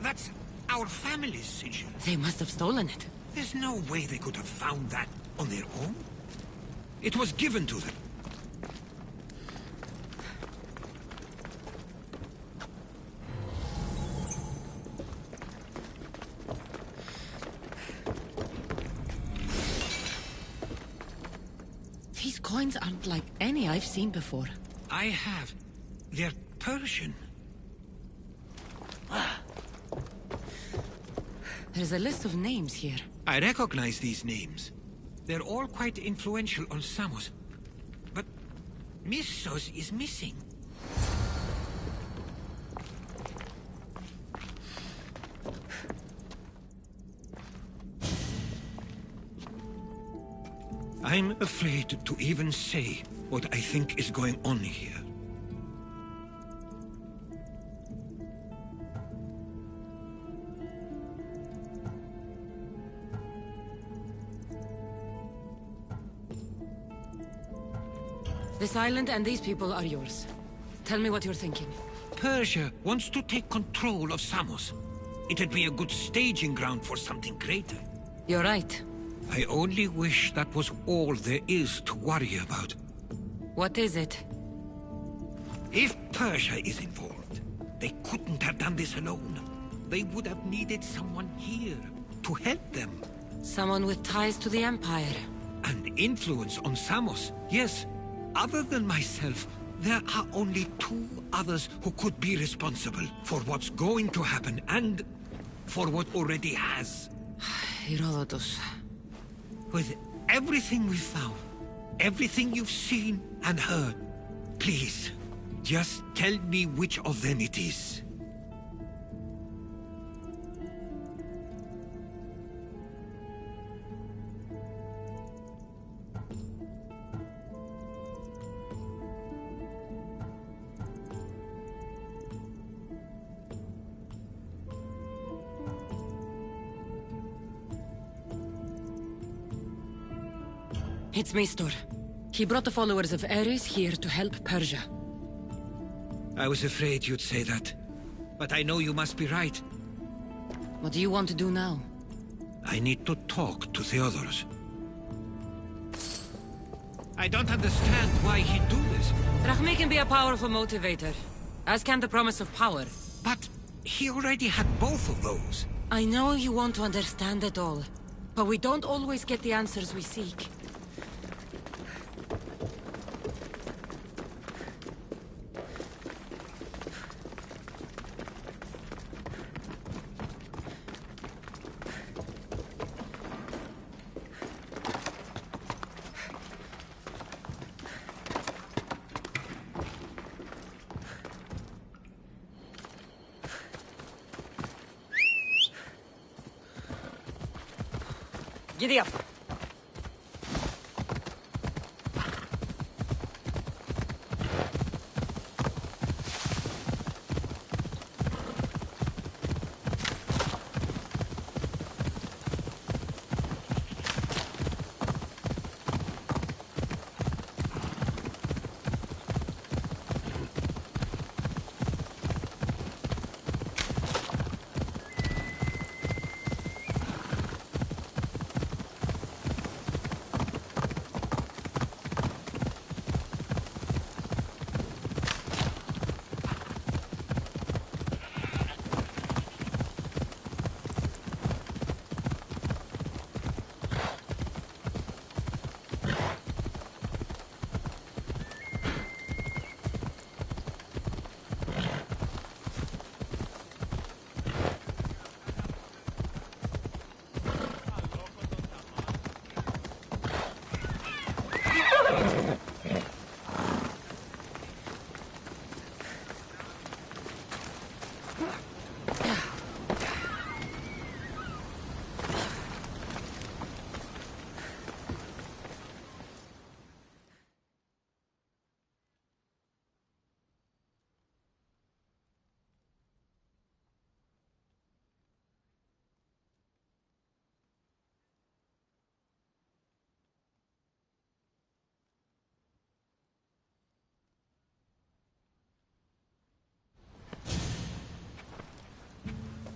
That's our family's sigil.
They must have stolen it.
There's no way they could have found that on their own. It was given to them.
These coins aren't like any I've seen before.
I have. They're Persian.
There's a list of names here.
I recognize these names. They're all quite influential on Samos. But Missos is missing. I'm afraid to even say what I think is going on here.
This island and these people are yours. Tell me what you're thinking.
Persia wants to take control of Samos. It'd be a good staging ground for something greater.
You're right.
I only wish that was all there is to worry about.
What is it?
If Persia is involved, they couldn't have done this alone. They would have needed someone here to help them.
Someone with ties to the Empire.
And influence on Samos, yes. Other than myself, there are only two others who could be responsible for what's going to happen and for what already has.
Herodotus.
With everything we've found, everything you've seen and heard, please, just tell me which of them it is.
It's Mestor. He brought the followers of Ares here to help Persia.
I was afraid you'd say that. But I know you must be right.
What do you want to do now?
I need to talk to Theodorus. I don't understand why he'd do this.
Drachme can be a powerful motivator, as can the promise of power.
But he already had both of those.
I know you want to understand it all, but we don't always get the answers we seek. Giddy up.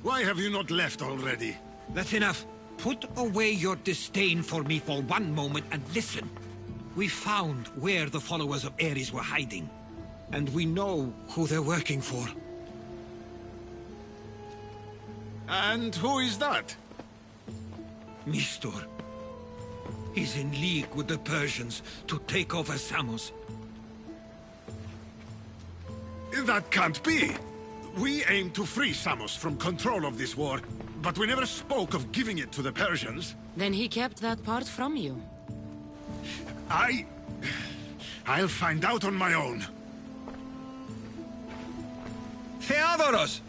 Why have you not left already?
That's enough. Put away your disdain for me for one moment and listen. We found where the followers of Ares were hiding. And we know who they're working for.
And who is that?
Mistur. He's in league with the Persians to take over Samos.
That can't be! We aim to free Samos from control of this war, but we never spoke of giving it to the Persians.
Then he kept that part from you.
I'll find out on my own.
Theodoros!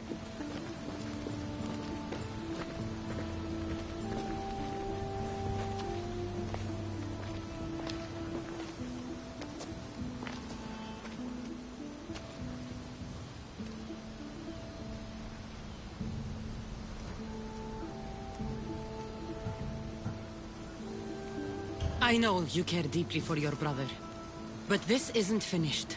I know you care deeply for your brother, but this isn't finished.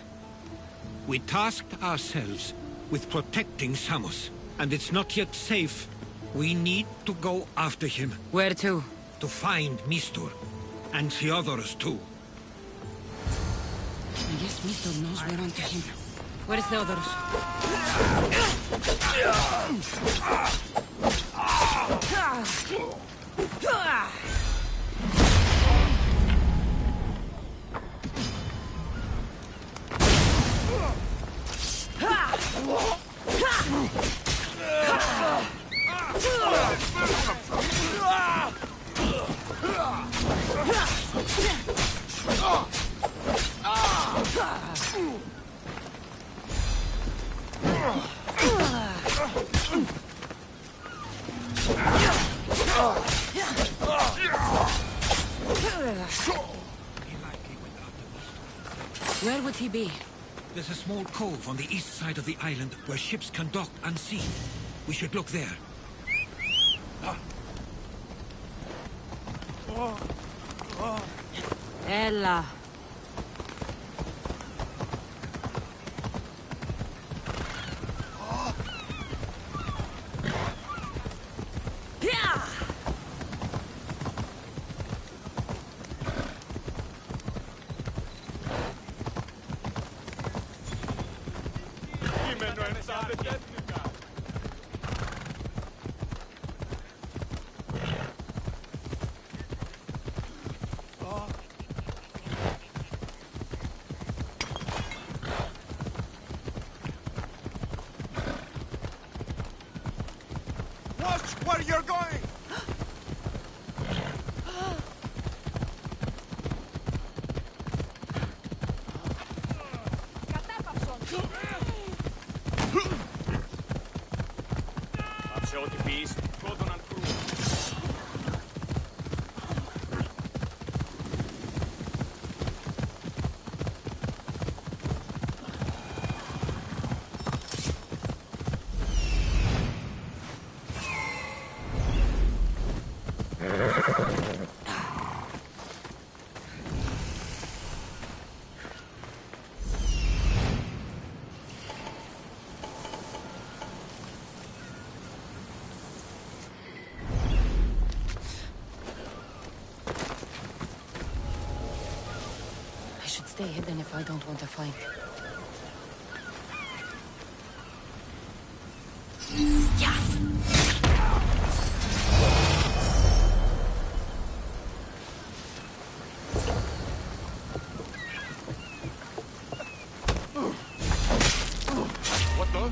We tasked ourselves with protecting Samos, and it's not yet safe. We need to go after him.
Where to?
To find Mistur, and Theodoros too.
I guess Mistur knows we're onto him. Where is Theodoros? Where would he be?
There's a small cove on the east side of the island where ships can dock unseen. We should look there.
Ella.
Where you're going!
should stay hidden if I don't want to fight.
What the?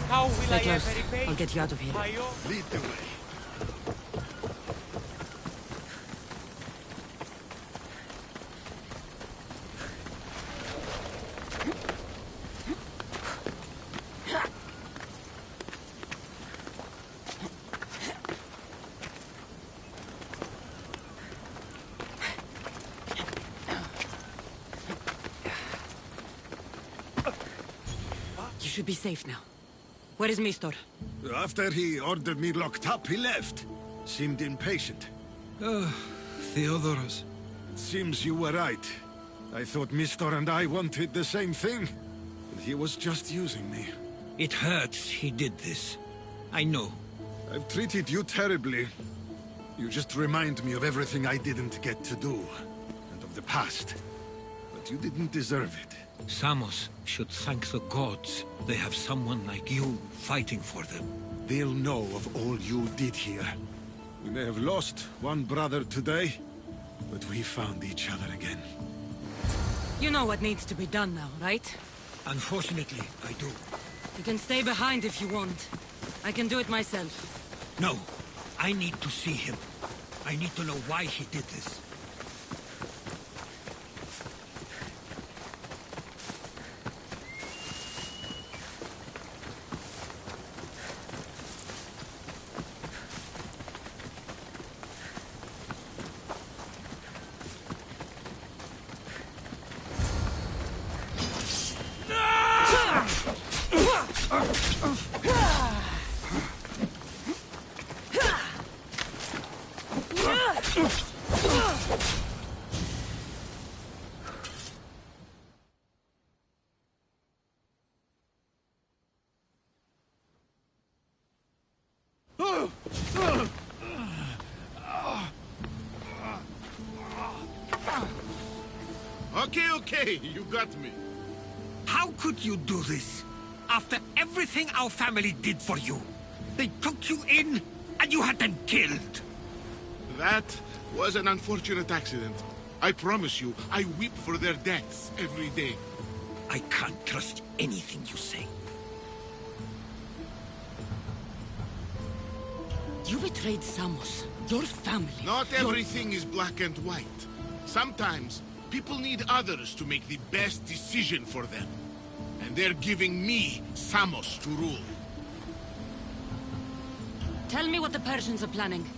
How will I ever repay? I'll get you out of here.
Lead the way.
You should be safe now. Where is Mistor?
After he ordered me locked up, he left. Seemed impatient.
Theodorus.
Seems you were right. I thought Mistor and I wanted the same thing. But he was just using me.
It hurts he did this. I know.
I've treated you terribly. You just remind me of everything I didn't get to do. And of the past. But you didn't deserve it.
Samos should thank the gods. They have someone like you fighting for them.
They'll know of all you did here. We may have lost one brother today, but we found each other again.
You know what needs to be done now, right?
Unfortunately, I do.
You can stay behind if you want. I can do it myself.
No, I need to see him. I need to know why he did this.
Okay, you got me.
How could you do this? After everything our family did for you. They took you in, and you had them killed.
That was an unfortunate accident. I promise you, I weep for their deaths every day.
I can't trust anything you say.
You betrayed Samos, your family.
Not everything is black and white. Sometimes, people need others to make the best decision for them. And they're giving me Samos to rule.
Tell me what the Persians are planning.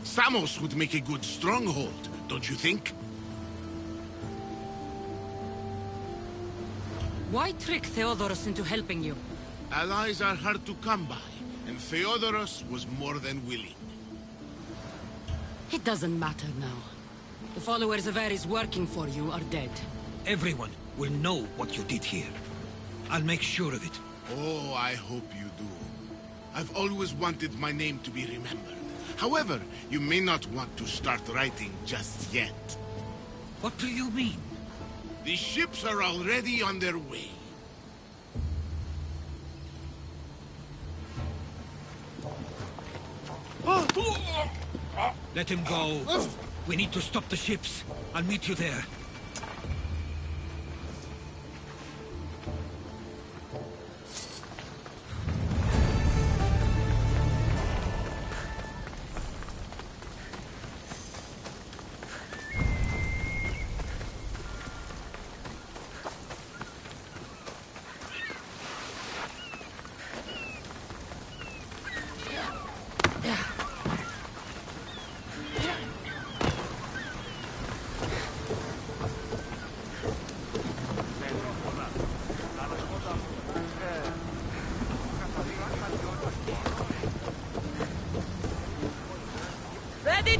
Samos would make a good stronghold, don't you think?
Why trick Theodorus into helping you?
Allies are hard to come by, and Theodorus was more than willing.
It doesn't matter now. The followers of Ares working for you are dead.
Everyone will know what you did here. I'll make sure of it.
Oh, I hope you do. I've always wanted my name to be remembered. However, you may not want to start writing just yet.
What do you mean?
The ships are already on their way.
Let him go. We need to stop the ships. I'll meet you there.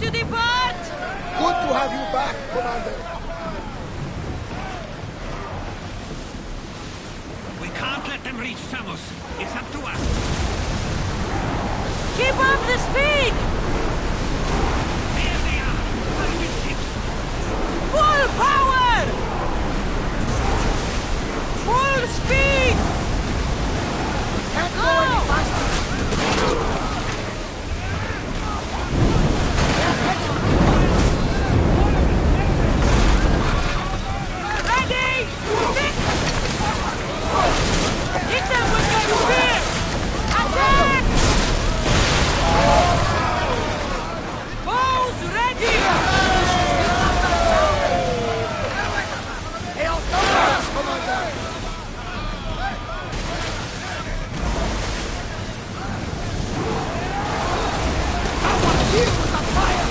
to depart?
Good to have you back, Commander.
We can't let them reach Samos. It's up to us.
Keep up the speed!
There they are! Pirate ships!
Full power! Full speed!
Can't go any faster.
Ready! Hit them with your spear! Attack! Bows ready!
Hail Thomas, Commander! Someone deal with the fire!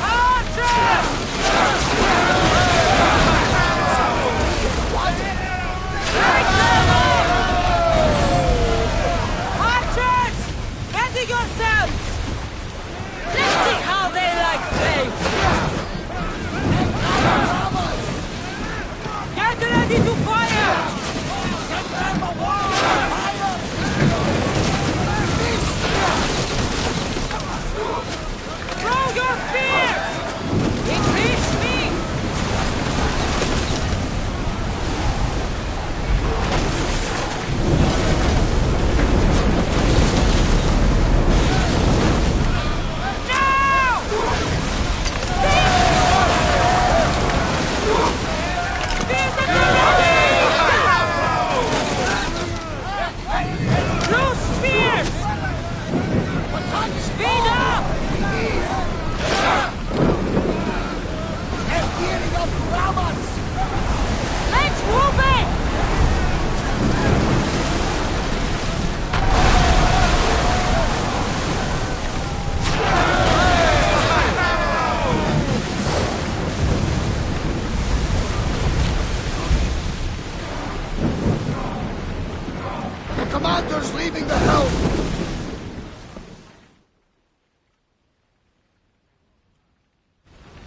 Archers! Ready yourselves! Let's see how they like flame! Get ready to fire! Throw your spears! Increase me!
Commander's leaving the helm!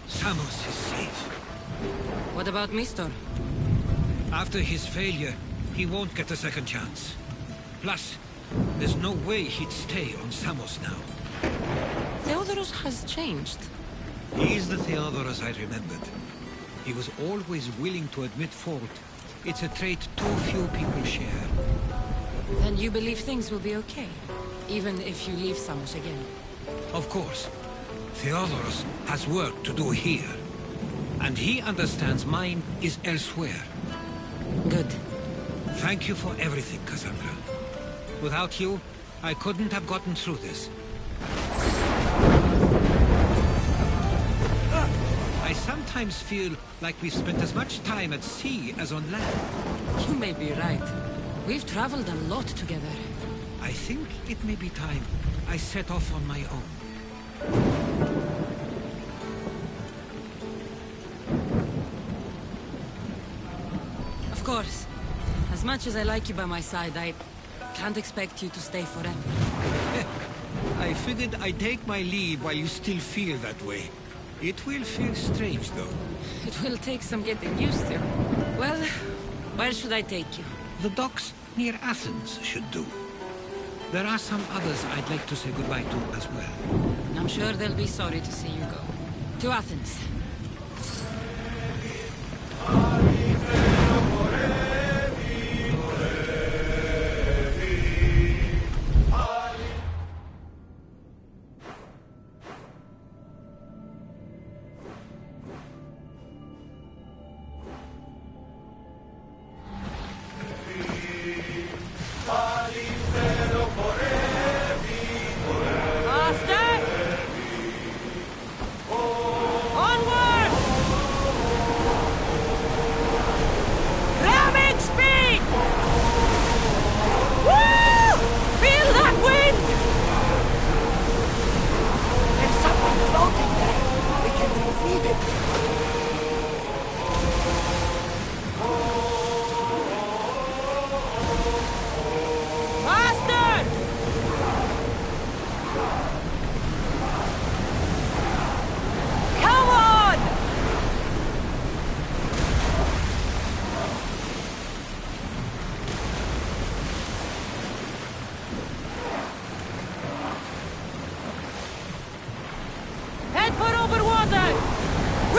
Samos is safe.
What about Mistor?
After his failure, he won't get a second chance. Plus, there's no way he'd stay on Samos now.
Theodorus has changed.
He's the Theodorus I remembered. He was always willing to admit fault. It's a trait too few people share.
Then you believe things will be okay, even if you leave Samos again?
Of course. Theodorus has work to do here. And he understands mine is elsewhere.
Good.
Thank you for everything, Cassandra. Without you, I couldn't have gotten through this. I sometimes feel like we've spent as much time at sea as on land.
You may be right. We've traveled a lot together.
I think it may be time I set off on my own.
Of course. As much as I like you by my side, I can't expect you to stay forever.
I figured I'd take my leave while you still feel that way. It will feel strange, though.
It will take some getting used to. Well, where should I take you?
The docks near Athens should do. There are some others I'd like to say goodbye to as well.
I'm sure they'll be sorry to see you go. To Athens. Onward!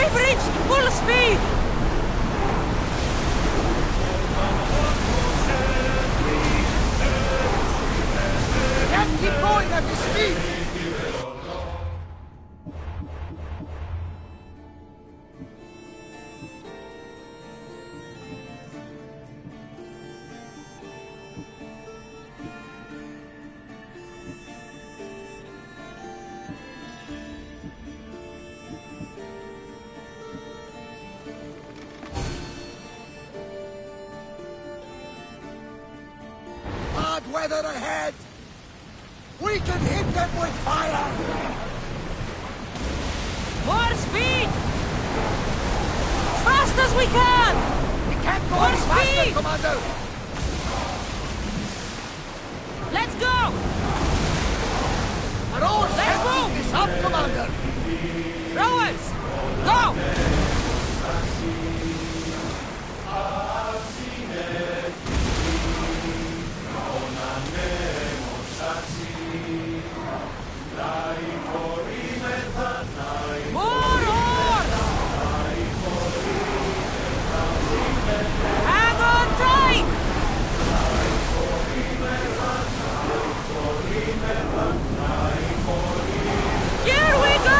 We've reached full speed!
Can't keep going at this speed! Bad weather ahead! We can hit them with fire!
More speed! Fast as we can!
We can't go
More
any faster,
speed!
Commander!
Let's go!
Our oars
Let's
can't
move!
keep this up, Commander!
Rowers! Go! More oars! Hang on tight! Here we go!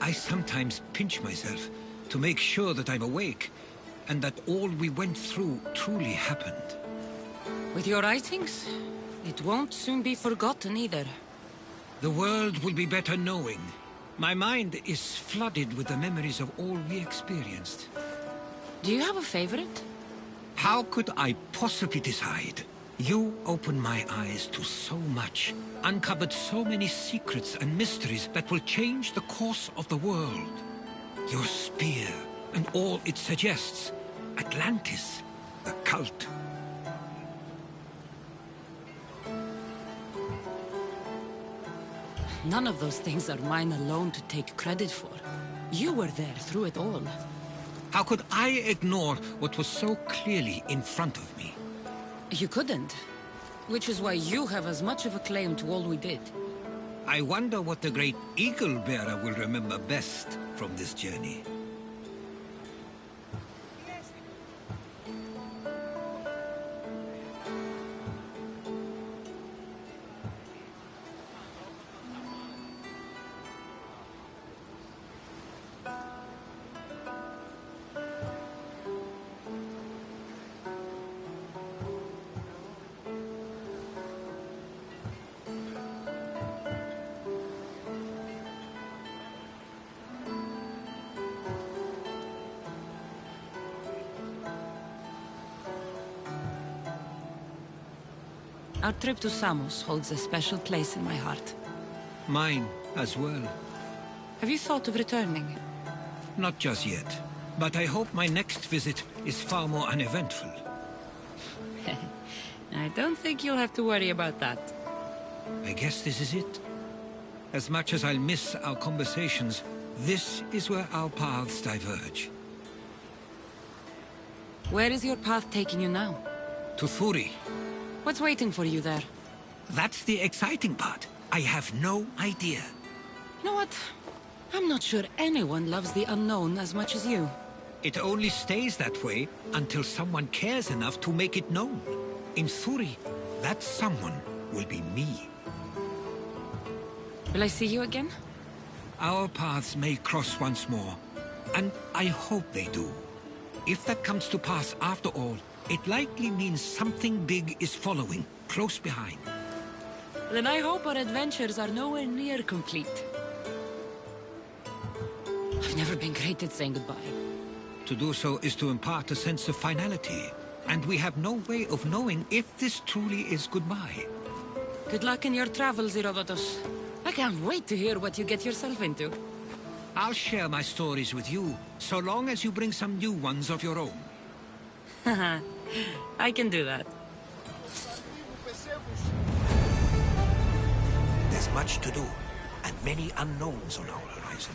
I sometimes pinch myself to make sure that I'm awake, and that all we went through truly happened.
With your writings, it won't soon be forgotten either.
The world will be better knowing. My mind is flooded with the memories of all we experienced.
Do you have a favorite?
How could I possibly decide? You opened my eyes to so much, uncovered so many secrets and mysteries that will change the course of the world. Your spear, and all it suggests. Atlantis, the cult.
None of those things are mine alone to take credit for. You were there through it all.
How could I ignore what was so clearly in front of me?
You couldn't. Which is why you have as much of a claim to all we did.
I wonder what the great Eagle Bearer will remember best from this journey.
Our trip to Samos holds a special place in my heart.
Mine as well.
Have you thought of returning?
Not just yet, but I hope my next visit is far more uneventful.
I don't think you'll have to worry about that.
I guess this is it. As much as I'll miss our conversations, this is where our paths diverge.
Where is your path taking you now?
To Thuri.
What's waiting for you there?
That's the exciting part. I have no idea.
You know what? I'm not sure anyone loves the unknown as much as you.
It only stays that way until someone cares enough to make it known. In Thuri, that someone will be me.
Will I see you again?
Our paths may cross once more, and I hope they do. If that comes to pass after all, it likely means something big is following, close behind.
Then I hope our adventures are nowhere near complete. I've never been great at saying goodbye.
To do so is to impart a sense of finality, and we have no way of knowing if this truly is goodbye.
Good luck in your travels, Herodotus. I can't wait to hear what you get yourself into.
I'll share my stories with you, so long as you bring some new ones of your own.
Haha, I can do that.
There's much to do, and many unknowns on our horizon.